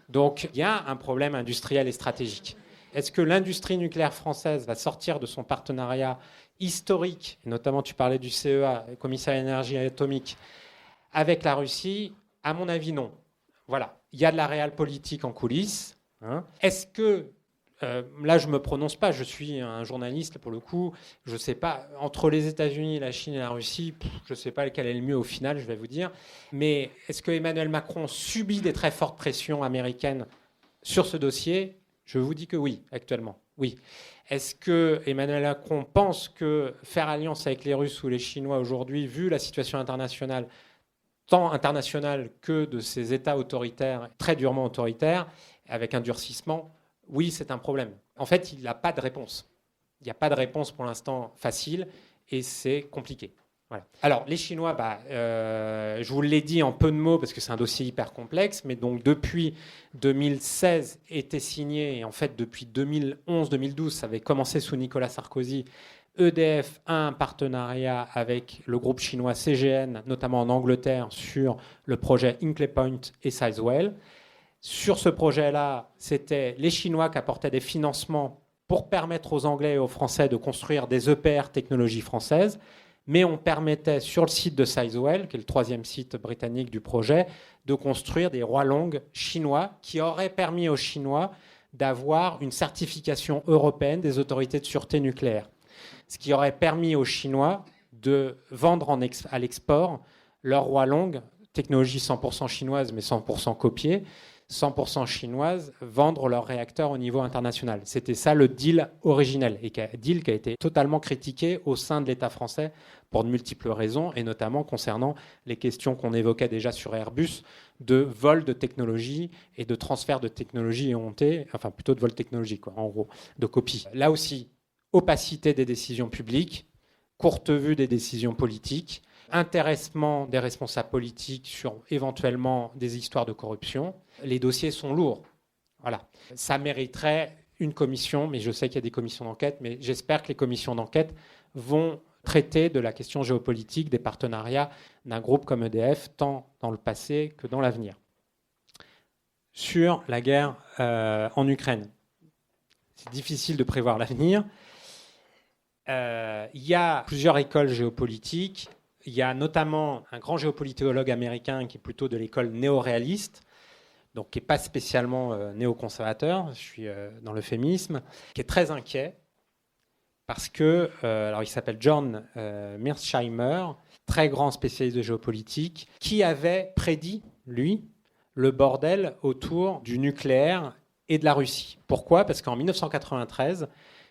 Donc il y a un problème industriel et stratégique. Est-ce que l'industrie nucléaire française va sortir de son partenariat historique, et notamment tu parlais du CEA, le Commissariat à l'énergie atomique, avec la Russie? À mon avis, non. Voilà. Il y a de la réelle politique en coulisses. Est-ce que, là je ne me prononce pas, je suis un journaliste pour le coup, je ne sais pas, entre les États-Unis, la Chine et la Russie, je ne sais pas lequel est le mieux au final, je vais vous dire. Mais est-ce que Emmanuel Macron subit des très fortes pressions américaines sur ce dossier? Je vous dis que oui, actuellement. Oui. Est-ce que Emmanuel Macron pense que faire alliance avec les Russes ou les Chinois aujourd'hui, vu la situation internationale, tant internationale que de ces États autoritaires, très durement autoritaires, avec un durcissement, oui, c'est un problème. En fait, il n'a pas de réponse. Il n'y a pas de réponse pour l'instant facile et c'est compliqué. Voilà. Alors, les Chinois, je vous l'ai dit en peu de mots parce que c'est un dossier hyper complexe, mais donc depuis 2016 était signé, et en fait depuis 2011-2012, ça avait commencé sous Nicolas Sarkozy, EDF a un partenariat avec le groupe chinois CGN, notamment en Angleterre, sur le projet Hinkley Point et Sizewell. Sur ce projet-là, c'était les Chinois qui apportaient des financements pour permettre aux Anglais et aux Français de construire des EPR technologies françaises. Mais on permettait sur le site de Sizewell, qui est le 3e site britannique du projet, de construire des Hualong chinois qui auraient permis aux Chinois d'avoir une certification européenne des autorités de sûreté nucléaire. Ce qui aurait permis aux Chinois de vendre à l'export leur Hualong, technologie 100% chinoise mais 100% copiée, 100% chinoise, vendre leurs réacteurs au niveau international. C'était ça le deal originel, et deal qui a été totalement critiqué au sein de l'État français pour de multiples raisons, et notamment concernant les questions qu'on évoquait déjà sur Airbus, de vol de technologie et de transfert de technologie éhontée, enfin plutôt de vol technologique, quoi, en gros, de copie. Là aussi, opacité des décisions publiques, courte vue des décisions politiques, intéressement des responsables politiques sur éventuellement des histoires de corruption. Les dossiers sont lourds. Voilà. Ça mériterait une commission, mais je sais qu'il y a des commissions d'enquête, mais j'espère que les commissions d'enquête vont traiter de la question géopolitique des partenariats d'un groupe comme EDF, tant dans le passé que dans l'avenir. Sur la guerre en Ukraine, c'est difficile de prévoir l'avenir. Il y a plusieurs écoles géopolitiques. Il y a notamment un grand géopolitologue américain qui est plutôt de l'école néo-réaliste, donc qui n'est pas spécialement néoconservateur, je suis dans l'euphémisme, qui est très inquiet parce que, alors il s'appelle John Mearsheimer, très grand spécialiste de géopolitique, qui avait prédit, lui, le bordel autour du nucléaire et de la Russie. Pourquoi ? Parce qu'en 1993,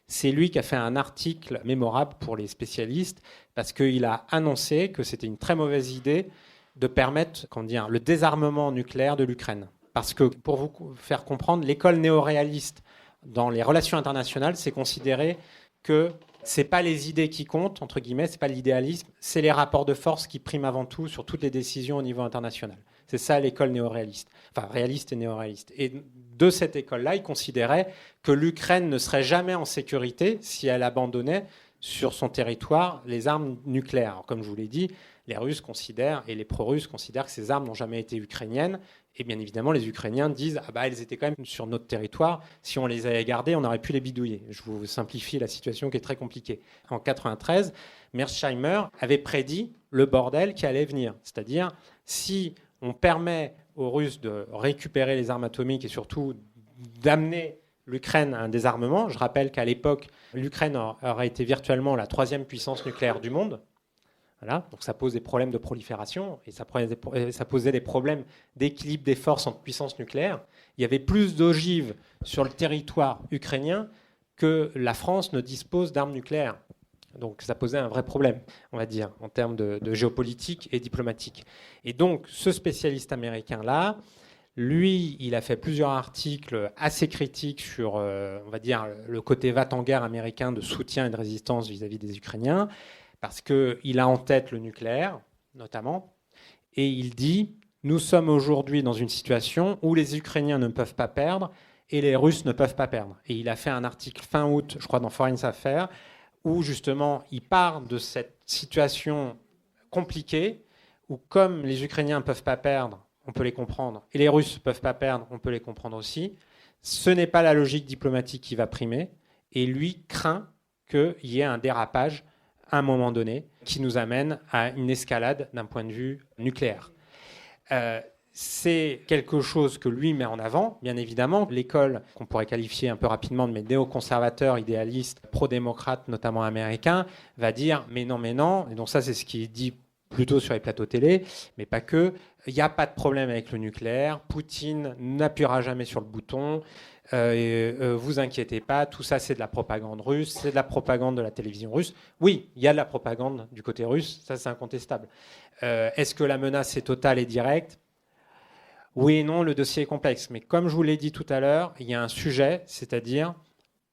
c'est lui qui a fait un article mémorable pour les spécialistes parce qu'il a annoncé que c'était une très mauvaise idée de permettre le désarmement nucléaire de l'Ukraine. Parce que, pour vous faire comprendre, l'école néo-réaliste dans les relations internationales, c'est considéré que ce n'est pas les idées qui comptent, entre guillemets, ce n'est pas l'idéalisme, c'est les rapports de force qui priment avant tout sur toutes les décisions au niveau international. C'est ça l'école néo-réaliste, enfin réaliste et néo-réaliste. Et de cette école-là, il considérait que l'Ukraine ne serait jamais en sécurité si elle abandonnait sur son territoire les armes nucléaires. Alors, comme je vous l'ai dit, les Russes considèrent, et les pro-russes considèrent que ces armes n'ont jamais été ukrainiennes. Et bien évidemment, les Ukrainiens disent « elles étaient quand même sur notre territoire. Si on les avait gardées, on aurait pu les bidouiller. » Je vous simplifie la situation qui est très compliquée. En 1993, Mearsheimer avait prédit le bordel qui allait venir. C'est-à-dire, si on permet aux Russes de récupérer les armes atomiques et surtout d'amener l'Ukraine à un désarmement, je rappelle qu'à l'époque, l'Ukraine aurait été virtuellement la 3e puissance nucléaire du monde. Voilà, donc ça pose des problèmes de prolifération et ça posait des problèmes d'équilibre des forces entre puissances nucléaires. Il y avait plus d'ogives sur le territoire ukrainien que la France ne dispose d'armes nucléaires. Donc ça posait un vrai problème, on va dire, en termes de géopolitique et diplomatique. Et donc ce spécialiste américain-là, lui, il a fait plusieurs articles assez critiques sur, on va dire, le côté va-t-en-guerre américain de soutien et de résistance vis-à-vis des Ukrainiens, parce qu'il a en tête le nucléaire, notamment, et il dit « Nous sommes aujourd'hui dans une situation où les Ukrainiens ne peuvent pas perdre et les Russes ne peuvent pas perdre. » Et il a fait un article fin août, je crois, dans Foreign Affairs, où justement il parle de cette situation compliquée, où comme les Ukrainiens ne peuvent pas perdre, on peut les comprendre, et les Russes ne peuvent pas perdre, on peut les comprendre aussi, Ce n'est pas la logique diplomatique qui va primer, et lui craint qu'il y ait un dérapage à un moment donné qui nous amène à une escalade d'un point de vue nucléaire. C'est quelque chose que lui met en avant, bien évidemment. L'école, qu'on pourrait qualifier un peu rapidement de néoconservateur, idéaliste, pro-démocrate, notamment américain, va dire mais non. Et donc ça, c'est ce qui est dit plutôt sur les plateaux télé, mais pas que. Il n'y a pas de problème avec le nucléaire. Poutine n'appuiera jamais sur le bouton. Vous inquiétez pas, tout ça, c'est de la propagande russe, c'est de la propagande de la télévision russe. Oui, il y a de la propagande du côté russe, ça, c'est incontestable. Est-ce que la menace est totale et directe ? Oui et non, le dossier est complexe. Mais comme je vous l'ai dit tout à l'heure, il y a un sujet, c'est-à-dire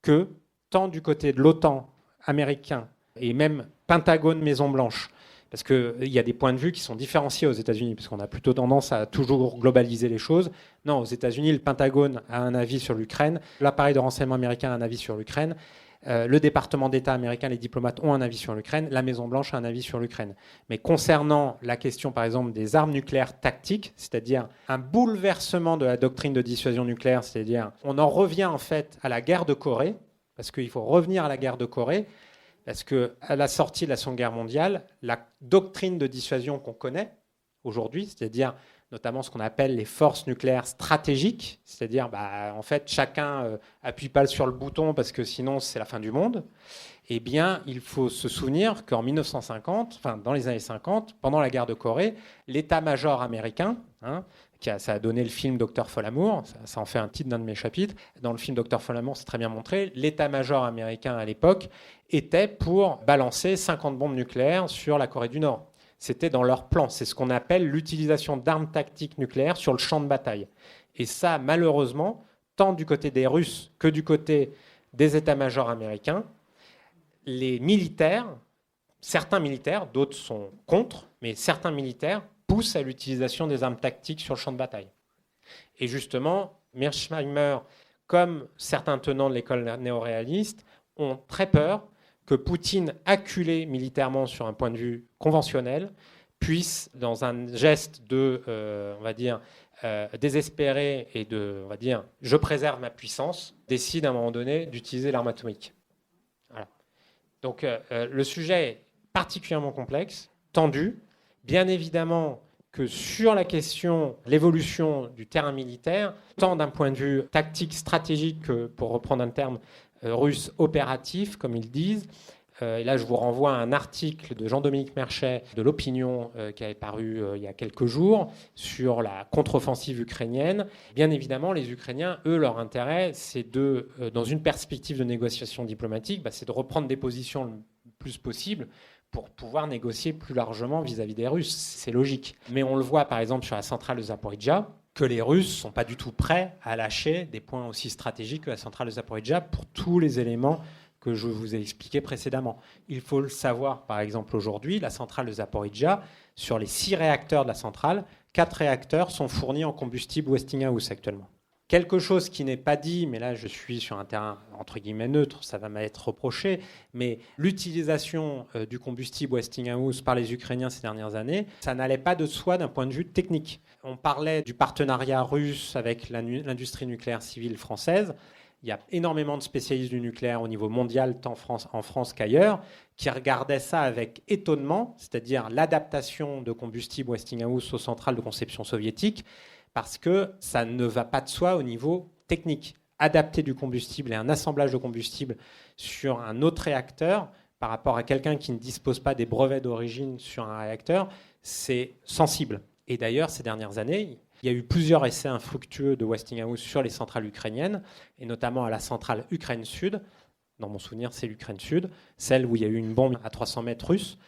que tant du côté de l'OTAN américain et même Pentagone, Maison-Blanche, parce qu'il y a des points de vue qui sont différenciés aux États-Unis, parce qu'on a plutôt tendance à toujours globaliser les choses. Non, aux États-Unis, le Pentagone a un avis sur l'Ukraine, l'appareil de renseignement américain a un avis sur l'Ukraine, le département d'État américain, les diplomates ont un avis sur l'Ukraine, la Maison-Blanche a un avis sur l'Ukraine. Mais concernant la question, par exemple, des armes nucléaires tactiques, c'est-à-dire un bouleversement de la doctrine de dissuasion nucléaire, c'est-à-dire on en revient en fait à la guerre de Corée, parce qu'il faut revenir à la guerre de Corée, parce qu'à la sortie de la Seconde Guerre mondiale, la doctrine de dissuasion qu'on connaît aujourd'hui, c'est-à-dire notamment ce qu'on appelle les forces nucléaires stratégiques, c'est-à-dire en fait chacun appuie pas sur le bouton parce que sinon c'est la fin du monde, eh bien il faut se souvenir qu'en 1950, enfin dans les années 50, pendant la guerre de Corée, l'état-major américain, ça a donné le film Dr Folamour, ça en fait un titre d'un de mes chapitres, dans le film Dr Folamour c'est très bien montré, l'état-major américain à l'époque était pour balancer 50 bombes nucléaires sur la Corée du Nord. C'était dans leur plan. C'est ce qu'on appelle l'utilisation d'armes tactiques nucléaires sur le champ de bataille. Et ça, malheureusement, tant du côté des Russes que du côté des états-majors américains, les militaires, certains militaires, d'autres sont contre, mais certains militaires poussent à l'utilisation des armes tactiques sur le champ de bataille. Et justement, Mearsheimer, comme certains tenants de l'école néo-réaliste, ont très peur que Poutine, acculé militairement sur un point de vue conventionnel, puisse, dans un geste de, désespéré et de, je préserve ma puissance, décide à un moment donné d'utiliser l'arme atomique. Voilà. Donc le sujet est particulièrement complexe, tendu. Bien évidemment que sur la question de l'évolution du terrain militaire, tant d'un point de vue tactique, stratégique que, pour reprendre un terme russe opératif, comme ils disent. Et là, je vous renvoie à un article de Jean-Dominique Merchet de l'Opinion qui avait paru il y a quelques jours sur la contre-offensive ukrainienne. Bien évidemment, les Ukrainiens, eux, leur intérêt, c'est de, dans une perspective de négociation diplomatique, c'est de reprendre des positions le plus possible pour pouvoir négocier plus largement vis-à-vis des Russes. C'est logique. Mais on le voit, par exemple, sur la centrale de Zaporijia, que les Russes ne sont pas du tout prêts à lâcher des points aussi stratégiques que la centrale de Zaporijia pour tous les éléments que je vous ai expliqués précédemment. Il faut le savoir, par exemple, aujourd'hui, la centrale de Zaporijia, sur les 6 réacteurs de la centrale, 4 réacteurs sont fournis en combustible Westinghouse actuellement. Quelque chose qui n'est pas dit, mais là je suis sur un terrain entre guillemets neutre, ça va m'être reproché, mais l'utilisation du combustible Westinghouse par les Ukrainiens ces dernières années, ça n'allait pas de soi d'un point de vue technique. On parlait du partenariat russe avec l'industrie nucléaire civile française. Il y a énormément de spécialistes du nucléaire au niveau mondial, tant en France qu'ailleurs, qui regardaient ça avec étonnement, c'est-à-dire l'adaptation de combustible Westinghouse aux centrales de conception soviétique, parce que ça ne va pas de soi au niveau technique. Adapter du combustible et un assemblage de combustible sur un autre réacteur par rapport à quelqu'un qui ne dispose pas des brevets d'origine sur un réacteur, c'est sensible. Et d'ailleurs, ces dernières années, il y a eu plusieurs essais infructueux de Westinghouse sur les centrales ukrainiennes, et notamment à la centrale Ukraine Sud. Dans mon souvenir, c'est l'Ukraine Sud, celle où il y a eu une bombe à 300 mètres russe.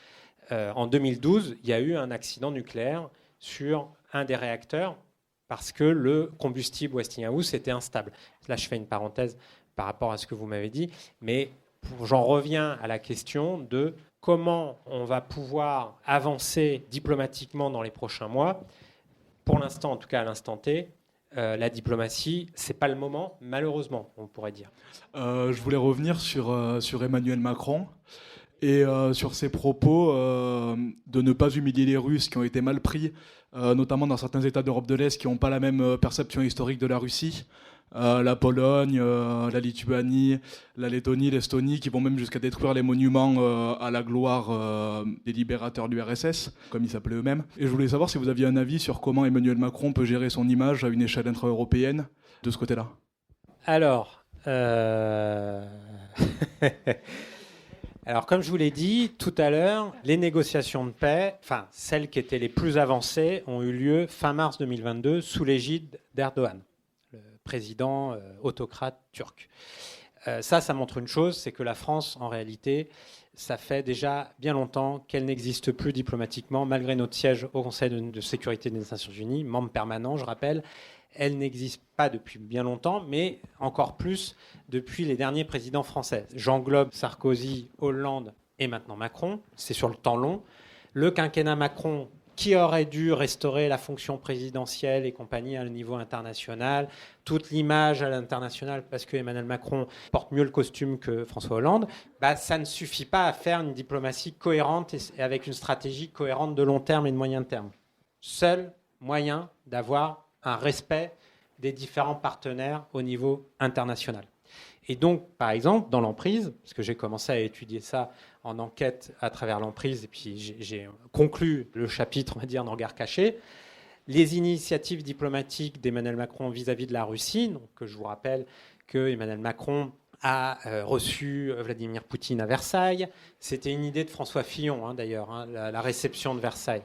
En 2012, il y a eu un accident nucléaire sur un des réacteurs parce que le combustible Westinghouse était instable. Là, je fais une parenthèse par rapport à ce que vous m'avez dit, mais j'en reviens à la question de comment on va pouvoir avancer diplomatiquement dans les prochains mois. Pour l'instant, en tout cas à l'instant T, la diplomatie, c'est pas le moment, malheureusement, on pourrait dire. Je voulais revenir sur Emmanuel Macron et sur ses propos de ne pas humilier les Russes qui ont été mal pris, notamment dans certains États d'Europe de l'Est qui n'ont pas la même perception historique de la Russie. La Pologne, la Lituanie, la Lettonie, l'Estonie, qui vont même jusqu'à détruire les monuments à la gloire des libérateurs de l'URSS, comme ils s'appelaient eux-mêmes. Et je voulais savoir si vous aviez un avis sur comment Emmanuel Macron peut gérer son image à une échelle intra-européenne de ce côté-là. Alors, Alors, comme je vous l'ai dit tout à l'heure, les négociations de paix, enfin celles qui étaient les plus avancées, ont eu lieu fin mars 2022 sous l'égide d'Erdogan, le président autocrate turc. Ça montre une chose, c'est que la France, en réalité, ça fait déjà bien longtemps qu'elle n'existe plus diplomatiquement, malgré notre siège au Conseil de sécurité des Nations Unies, membre permanent, je rappelle. Elle n'existe pas depuis bien longtemps, mais encore plus depuis les derniers présidents français. J'englobe Sarkozy, Hollande et maintenant Macron. C'est sur le temps long. Le quinquennat Macron, qui aurait dû restaurer la fonction présidentielle et compagnie à un niveau international, toute l'image à l'international, parce que Emmanuel Macron porte mieux le costume que François Hollande, ça ne suffit pas à faire une diplomatie cohérente et avec une stratégie cohérente de long terme et de moyen terme. Seul moyen d'avoir un respect des différents partenaires au niveau international. Et donc, par exemple, dans l'emprise, parce que j'ai commencé à étudier ça en enquête à travers l'emprise, et puis j'ai conclu le chapitre, on va dire, dans Regard caché, les initiatives diplomatiques d'Emmanuel Macron vis-à-vis de la Russie, donc je vous rappelle que Emmanuel Macron a reçu Vladimir Poutine à Versailles. C'était une idée de François Fillon, d'ailleurs, la réception de Versailles.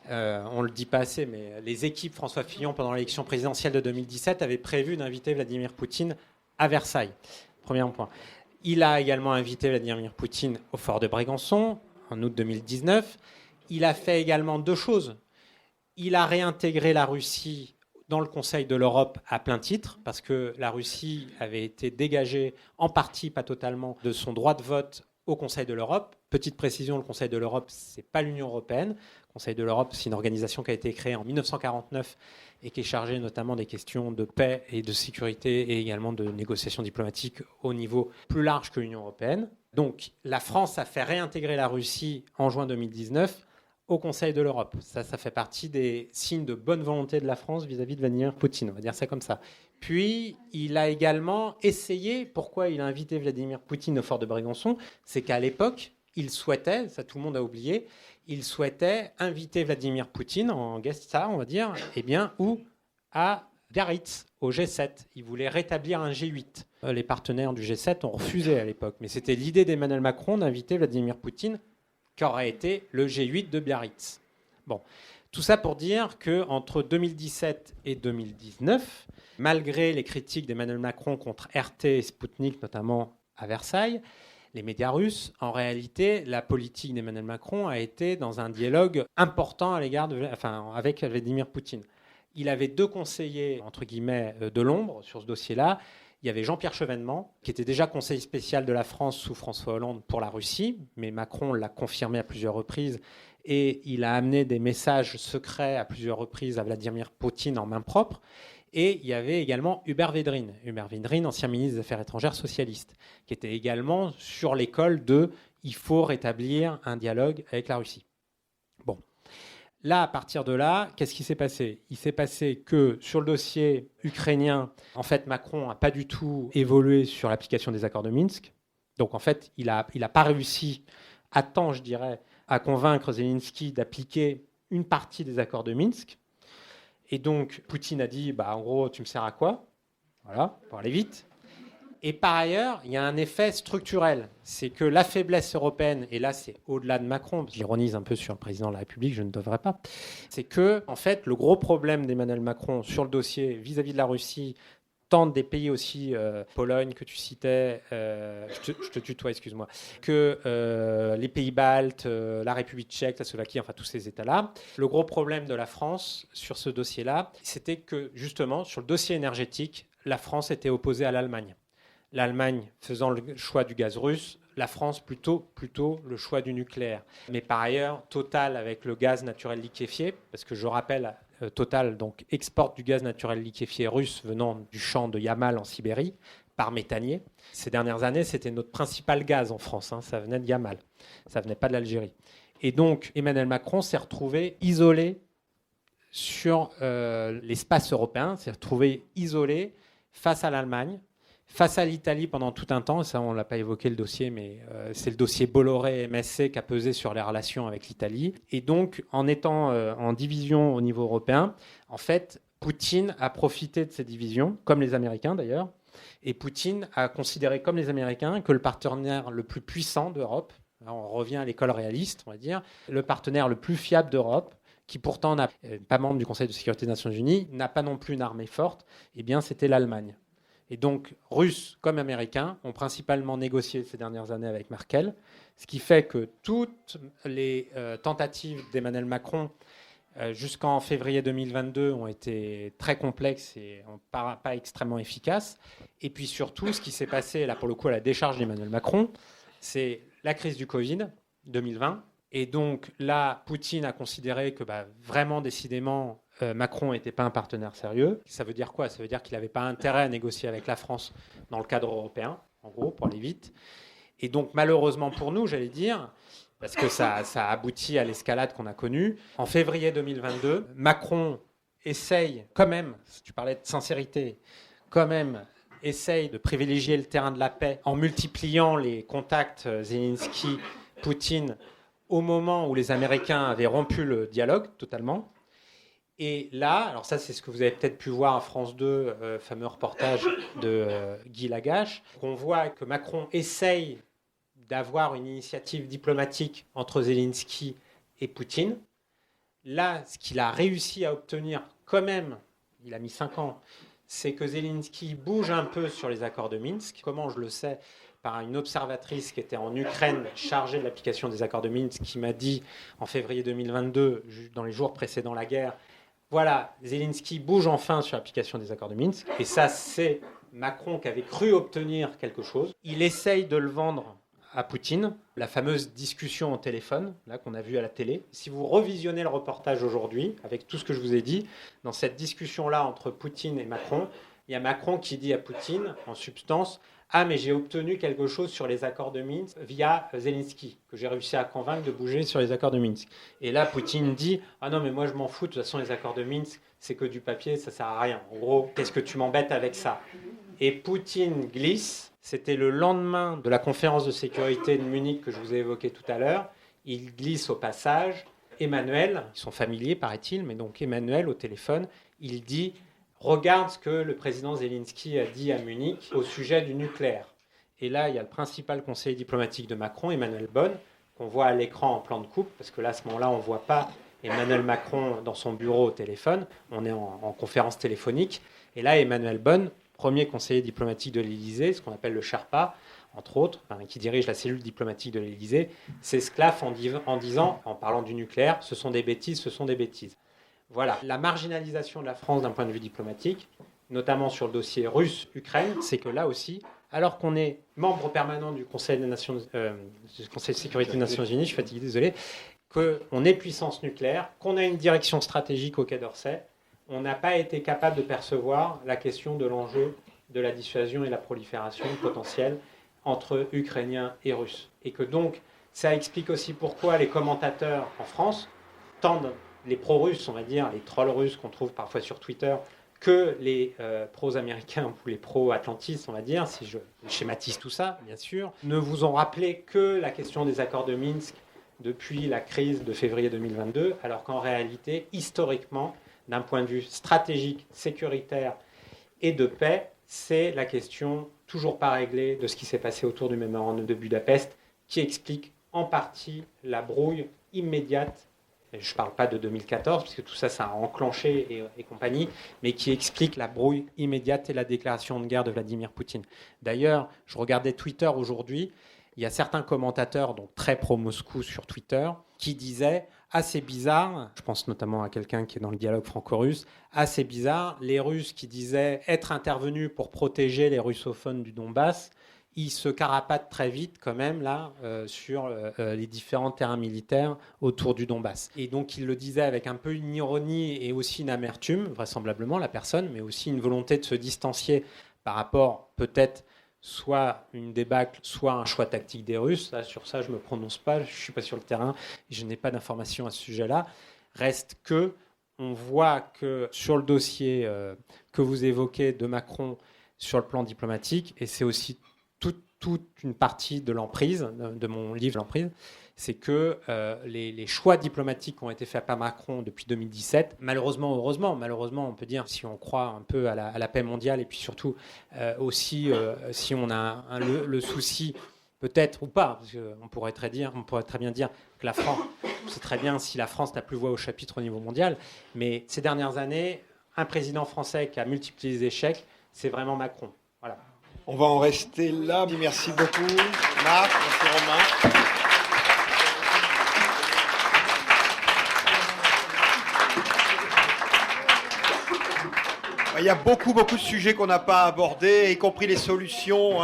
On ne le dit pas assez, mais les équipes François Fillon, pendant l'élection présidentielle de 2017, avaient prévu d'inviter Vladimir Poutine à Versailles. Premier point. Il a également invité Vladimir Poutine au fort de Brégançon, en août 2019. Il a fait également deux choses. Il a réintégré la Russie dans le Conseil de l'Europe à plein titre, parce que la Russie avait été dégagée en partie, pas totalement, de son droit de vote au Conseil de l'Europe. Petite précision, le Conseil de l'Europe, ce n'est pas l'Union européenne. Le Conseil de l'Europe, c'est une organisation qui a été créée en 1949 et qui est chargée notamment des questions de paix et de sécurité et également de négociations diplomatiques au niveau plus large que l'Union européenne. Donc la France a fait réintégrer la Russie en juin 2019 au Conseil de l'Europe. Ça fait partie des signes de bonne volonté de la France vis-à-vis de Vladimir Poutine, on va dire ça comme ça. Puis, il a également essayé, pourquoi il a invité Vladimir Poutine au fort de Brégançon, c'est qu'à l'époque, il souhaitait, ça tout le monde a oublié, il souhaitait inviter Vladimir Poutine en guest star, on va dire, où à Biarritz, au G7. Il voulait rétablir un G8. Les partenaires du G7 ont refusé à l'époque, mais c'était l'idée d'Emmanuel Macron d'inviter Vladimir Poutine qui aurait été le G8 de Biarritz. Bon, tout ça pour dire qu'entre 2017 et 2019, malgré les critiques d'Emmanuel Macron contre RT et Sputnik, notamment à Versailles, les médias russes, en réalité, la politique d'Emmanuel Macron a été dans un dialogue important à l'égard avec Vladimir Poutine. Il avait deux conseillers, entre guillemets, de l'ombre sur ce dossier-là. Il y avait Jean-Pierre Chevènement, qui était déjà conseiller spécial de la France sous François Hollande pour la Russie, mais Macron l'a confirmé à plusieurs reprises et il a amené des messages secrets à plusieurs reprises à Vladimir Poutine en main propre. Et il y avait également Hubert Védrine, ancien ministre des Affaires étrangères socialiste, qui était également sur l'école de « il faut rétablir un dialogue avec la Russie ». Bon. Là, à partir de là, qu'est-ce qui s'est passé ? Il s'est passé que sur le dossier ukrainien, en fait, Macron n'a pas du tout évolué sur l'application des accords de Minsk. Donc, en fait, il a pas réussi à temps, je dirais, à convaincre Zelensky d'appliquer une partie des accords de Minsk. Et donc, Poutine a dit, en gros, tu me sers à quoi ? Voilà, pour aller vite. Et par ailleurs, il y a un effet structurel. C'est que la faiblesse européenne, et là c'est au-delà de Macron, j'ironise un peu sur le président de la République, je ne devrais pas, c'est que, en fait, le gros problème d'Emmanuel Macron sur le dossier vis-à-vis de la Russie, tant des pays aussi, Pologne que tu citais, je te tutoie, excuse-moi, que les pays baltes, la République tchèque, la Slovaquie, enfin tous ces États-là, le gros problème de la France sur ce dossier-là, c'était que, justement, sur le dossier énergétique, la France était opposée à l'Allemagne. L'Allemagne faisant le choix du gaz russe, la France plutôt le choix du nucléaire. Mais par ailleurs, Total avec le gaz naturel liquéfié, parce que je rappelle, Total donc, exporte du gaz naturel liquéfié russe venant du champ de Yamal en Sibérie, par méthanier. Ces dernières années, c'était notre principal gaz en France, ça venait de Yamal, ça venait pas de l'Algérie. Et donc, Emmanuel Macron s'est retrouvé isolé sur l'espace européen, s'est retrouvé isolé face à l'Allemagne, face à l'Italie pendant tout un temps. Ça, on ne l'a pas évoqué le dossier, mais c'est le dossier Bolloré-MSC qui a pesé sur les relations avec l'Italie. Et donc, en étant en division au niveau européen, en fait, Poutine a profité de ces divisions, comme les Américains d'ailleurs. Et Poutine a considéré, comme les Américains, que le partenaire le plus puissant d'Europe, là on revient à l'école réaliste, on va dire, le partenaire le plus fiable d'Europe, qui pourtant n'est pas membre du Conseil de sécurité des Nations Unies, n'a pas non plus une armée forte, eh bien c'était l'Allemagne. Et donc, Russes comme Américains ont principalement négocié ces dernières années avec Merkel, ce qui fait que toutes les tentatives d'Emmanuel Macron jusqu'en février 2022 ont été très complexes et pas extrêmement efficaces. Et puis surtout, ce qui s'est passé, là pour le coup, à la décharge d'Emmanuel Macron, c'est la crise du Covid 2020. Et donc là, Poutine a considéré que vraiment, décidément, Macron n'était pas un partenaire sérieux. Ça veut dire quoi? Ça veut dire qu'il n'avait pas intérêt à négocier avec la France dans le cadre européen, en gros, pour aller vite. Et donc, malheureusement pour nous, j'allais dire, parce que ça a abouti à l'escalade qu'on a connue, en février 2022, Macron essaye quand même, si tu parlais de sincérité, quand même essaye de privilégier le terrain de la paix en multipliant les contacts Zelensky-Poutine au moment où les Américains avaient rompu le dialogue totalement. Et là, alors ça c'est ce que vous avez peut-être pu voir à France 2, fameux reportage de Guy Lagache, on voit que Macron essaye d'avoir une initiative diplomatique entre Zelensky et Poutine. Là, ce qu'il a réussi à obtenir quand même, il a mis 5 ans, c'est que Zelensky bouge un peu sur les accords de Minsk. Comment je le sais? Par une observatrice qui était en Ukraine, chargée de l'application des accords de Minsk, qui m'a dit en février 2022, dans les jours précédant la guerre, voilà, Zelensky bouge enfin sur l'application des accords de Minsk. Et ça, c'est Macron qui avait cru obtenir quelque chose. Il essaye de le vendre à Poutine, la fameuse discussion au téléphone, là qu'on a vue à la télé. Si vous revisionnez le reportage aujourd'hui, avec tout ce que je vous ai dit, dans cette discussion-là entre Poutine et Macron, il y a Macron qui dit à Poutine, en substance, « Ah, mais j'ai obtenu quelque chose sur les accords de Minsk via Zelensky, que j'ai réussi à convaincre de bouger sur les accords de Minsk. » Et là, Poutine dit « Ah non, mais moi je m'en fous, de toute façon les accords de Minsk, c'est que du papier, ça sert à rien. En gros, qu'est-ce que tu m'embêtes avec ça ?» Et Poutine glisse. C'était le lendemain de la conférence de sécurité de Munich que je vous ai évoquée tout à l'heure. Il glisse au passage. Emmanuel, ils sont familiers, paraît-il, mais donc Emmanuel, au téléphone, il dit « Regarde ce que le président Zelensky a dit à Munich au sujet du nucléaire. » Et là, il y a le principal conseiller diplomatique de Macron, Emmanuel Bonne, qu'on voit à l'écran en plan de coupe, parce que là, à ce moment-là, on ne voit pas Emmanuel Macron dans son bureau au téléphone. On est en conférence téléphonique. Et là, Emmanuel Bonne, premier conseiller diplomatique de l'Élysée, ce qu'on appelle le Sherpa, entre autres, qui dirige la cellule diplomatique de l'Élysée, s'esclaffe en disant, en parlant du nucléaire, ce sont des bêtises, ce sont des bêtises. Voilà. La marginalisation de la France d'un point de vue diplomatique, notamment sur le dossier russe-Ukraine, c'est que là aussi, alors qu'on est membre permanent du Conseil de sécurité des Nations Unies, je suis fatigué, désolé, qu'on est puissance nucléaire, qu'on a une direction stratégique au Quai d'Orsay, on n'a pas été capable de percevoir la question de l'enjeu de la dissuasion et la prolifération potentielle entre Ukrainiens et Russes. Et que donc, ça explique aussi pourquoi les commentateurs en France tendent, les pro-russes, on va dire, les trolls russes qu'on trouve parfois sur Twitter, que les pro-américains ou les pro-atlantistes, on va dire, si je schématise tout ça, bien sûr, ne vous ont rappelé que la question des accords de Minsk depuis la crise de février 2022, alors qu'en réalité, historiquement, d'un point de vue stratégique, sécuritaire et de paix, c'est la question toujours pas réglée de ce qui s'est passé autour du mémorandum de Budapest, qui explique en partie la brouille immédiate, et je ne parle pas de 2014, puisque tout ça, ça a enclenché et compagnie, mais qui explique la brouille immédiate et la déclaration de guerre de Vladimir Poutine. D'ailleurs, je regardais Twitter aujourd'hui, il y a certains commentateurs, donc très pro-Moscou sur Twitter, qui disaient assez bizarre, je pense notamment à quelqu'un qui est dans le dialogue franco-russe, assez bizarre, les Russes qui disaient être intervenus pour protéger les russophones du Donbass, ils se carapatent très vite quand même là sur les différents terrains militaires autour du Donbass. Et donc il le disait avec un peu une ironie et aussi une amertume, vraisemblablement la personne, mais aussi une volonté de se distancier par rapport peut-être soit une débâcle, soit un choix tactique des Russes. Là, sur ça, je ne me prononce pas, je ne suis pas sur le terrain, et je n'ai pas d'informations à ce sujet-là. Reste que on voit que sur le dossier que vous évoquez de Macron sur le plan diplomatique, et c'est aussi toute une partie de l'emprise, de mon livre L'emprise, c'est que les choix diplomatiques qui ont été faits par Macron depuis 2017, malheureusement, heureusement, on peut dire, si on croit un peu à la paix mondiale, et puis surtout aussi si on a le souci, peut-être ou pas, parce qu'on pourrait très bien dire que la France, c'est très bien si la France n'a plus voix au chapitre au niveau mondial, mais ces dernières années, un président français qui a multiplié les échecs, c'est vraiment Macron. Voilà. On va en rester là. Merci beaucoup, Marc. Merci, Romain. Il y a beaucoup de sujets qu'on n'a pas abordés, y compris les solutions.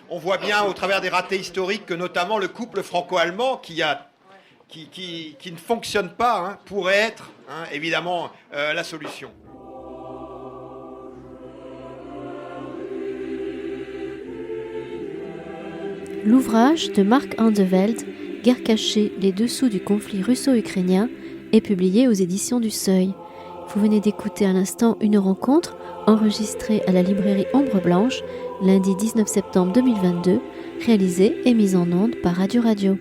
On voit bien au travers des ratés historiques que notamment le couple franco-allemand qui ne fonctionne pas pourrait être évidemment la solution. L'ouvrage de Marc Andevelde, Guerre cachée, les dessous du conflit russo-ukrainien, est publié aux éditions du Seuil. Vous venez d'écouter à l'instant une rencontre enregistrée à la librairie Ombre Blanche, lundi 19 septembre 2022, réalisée et mise en onde par Radio Radio.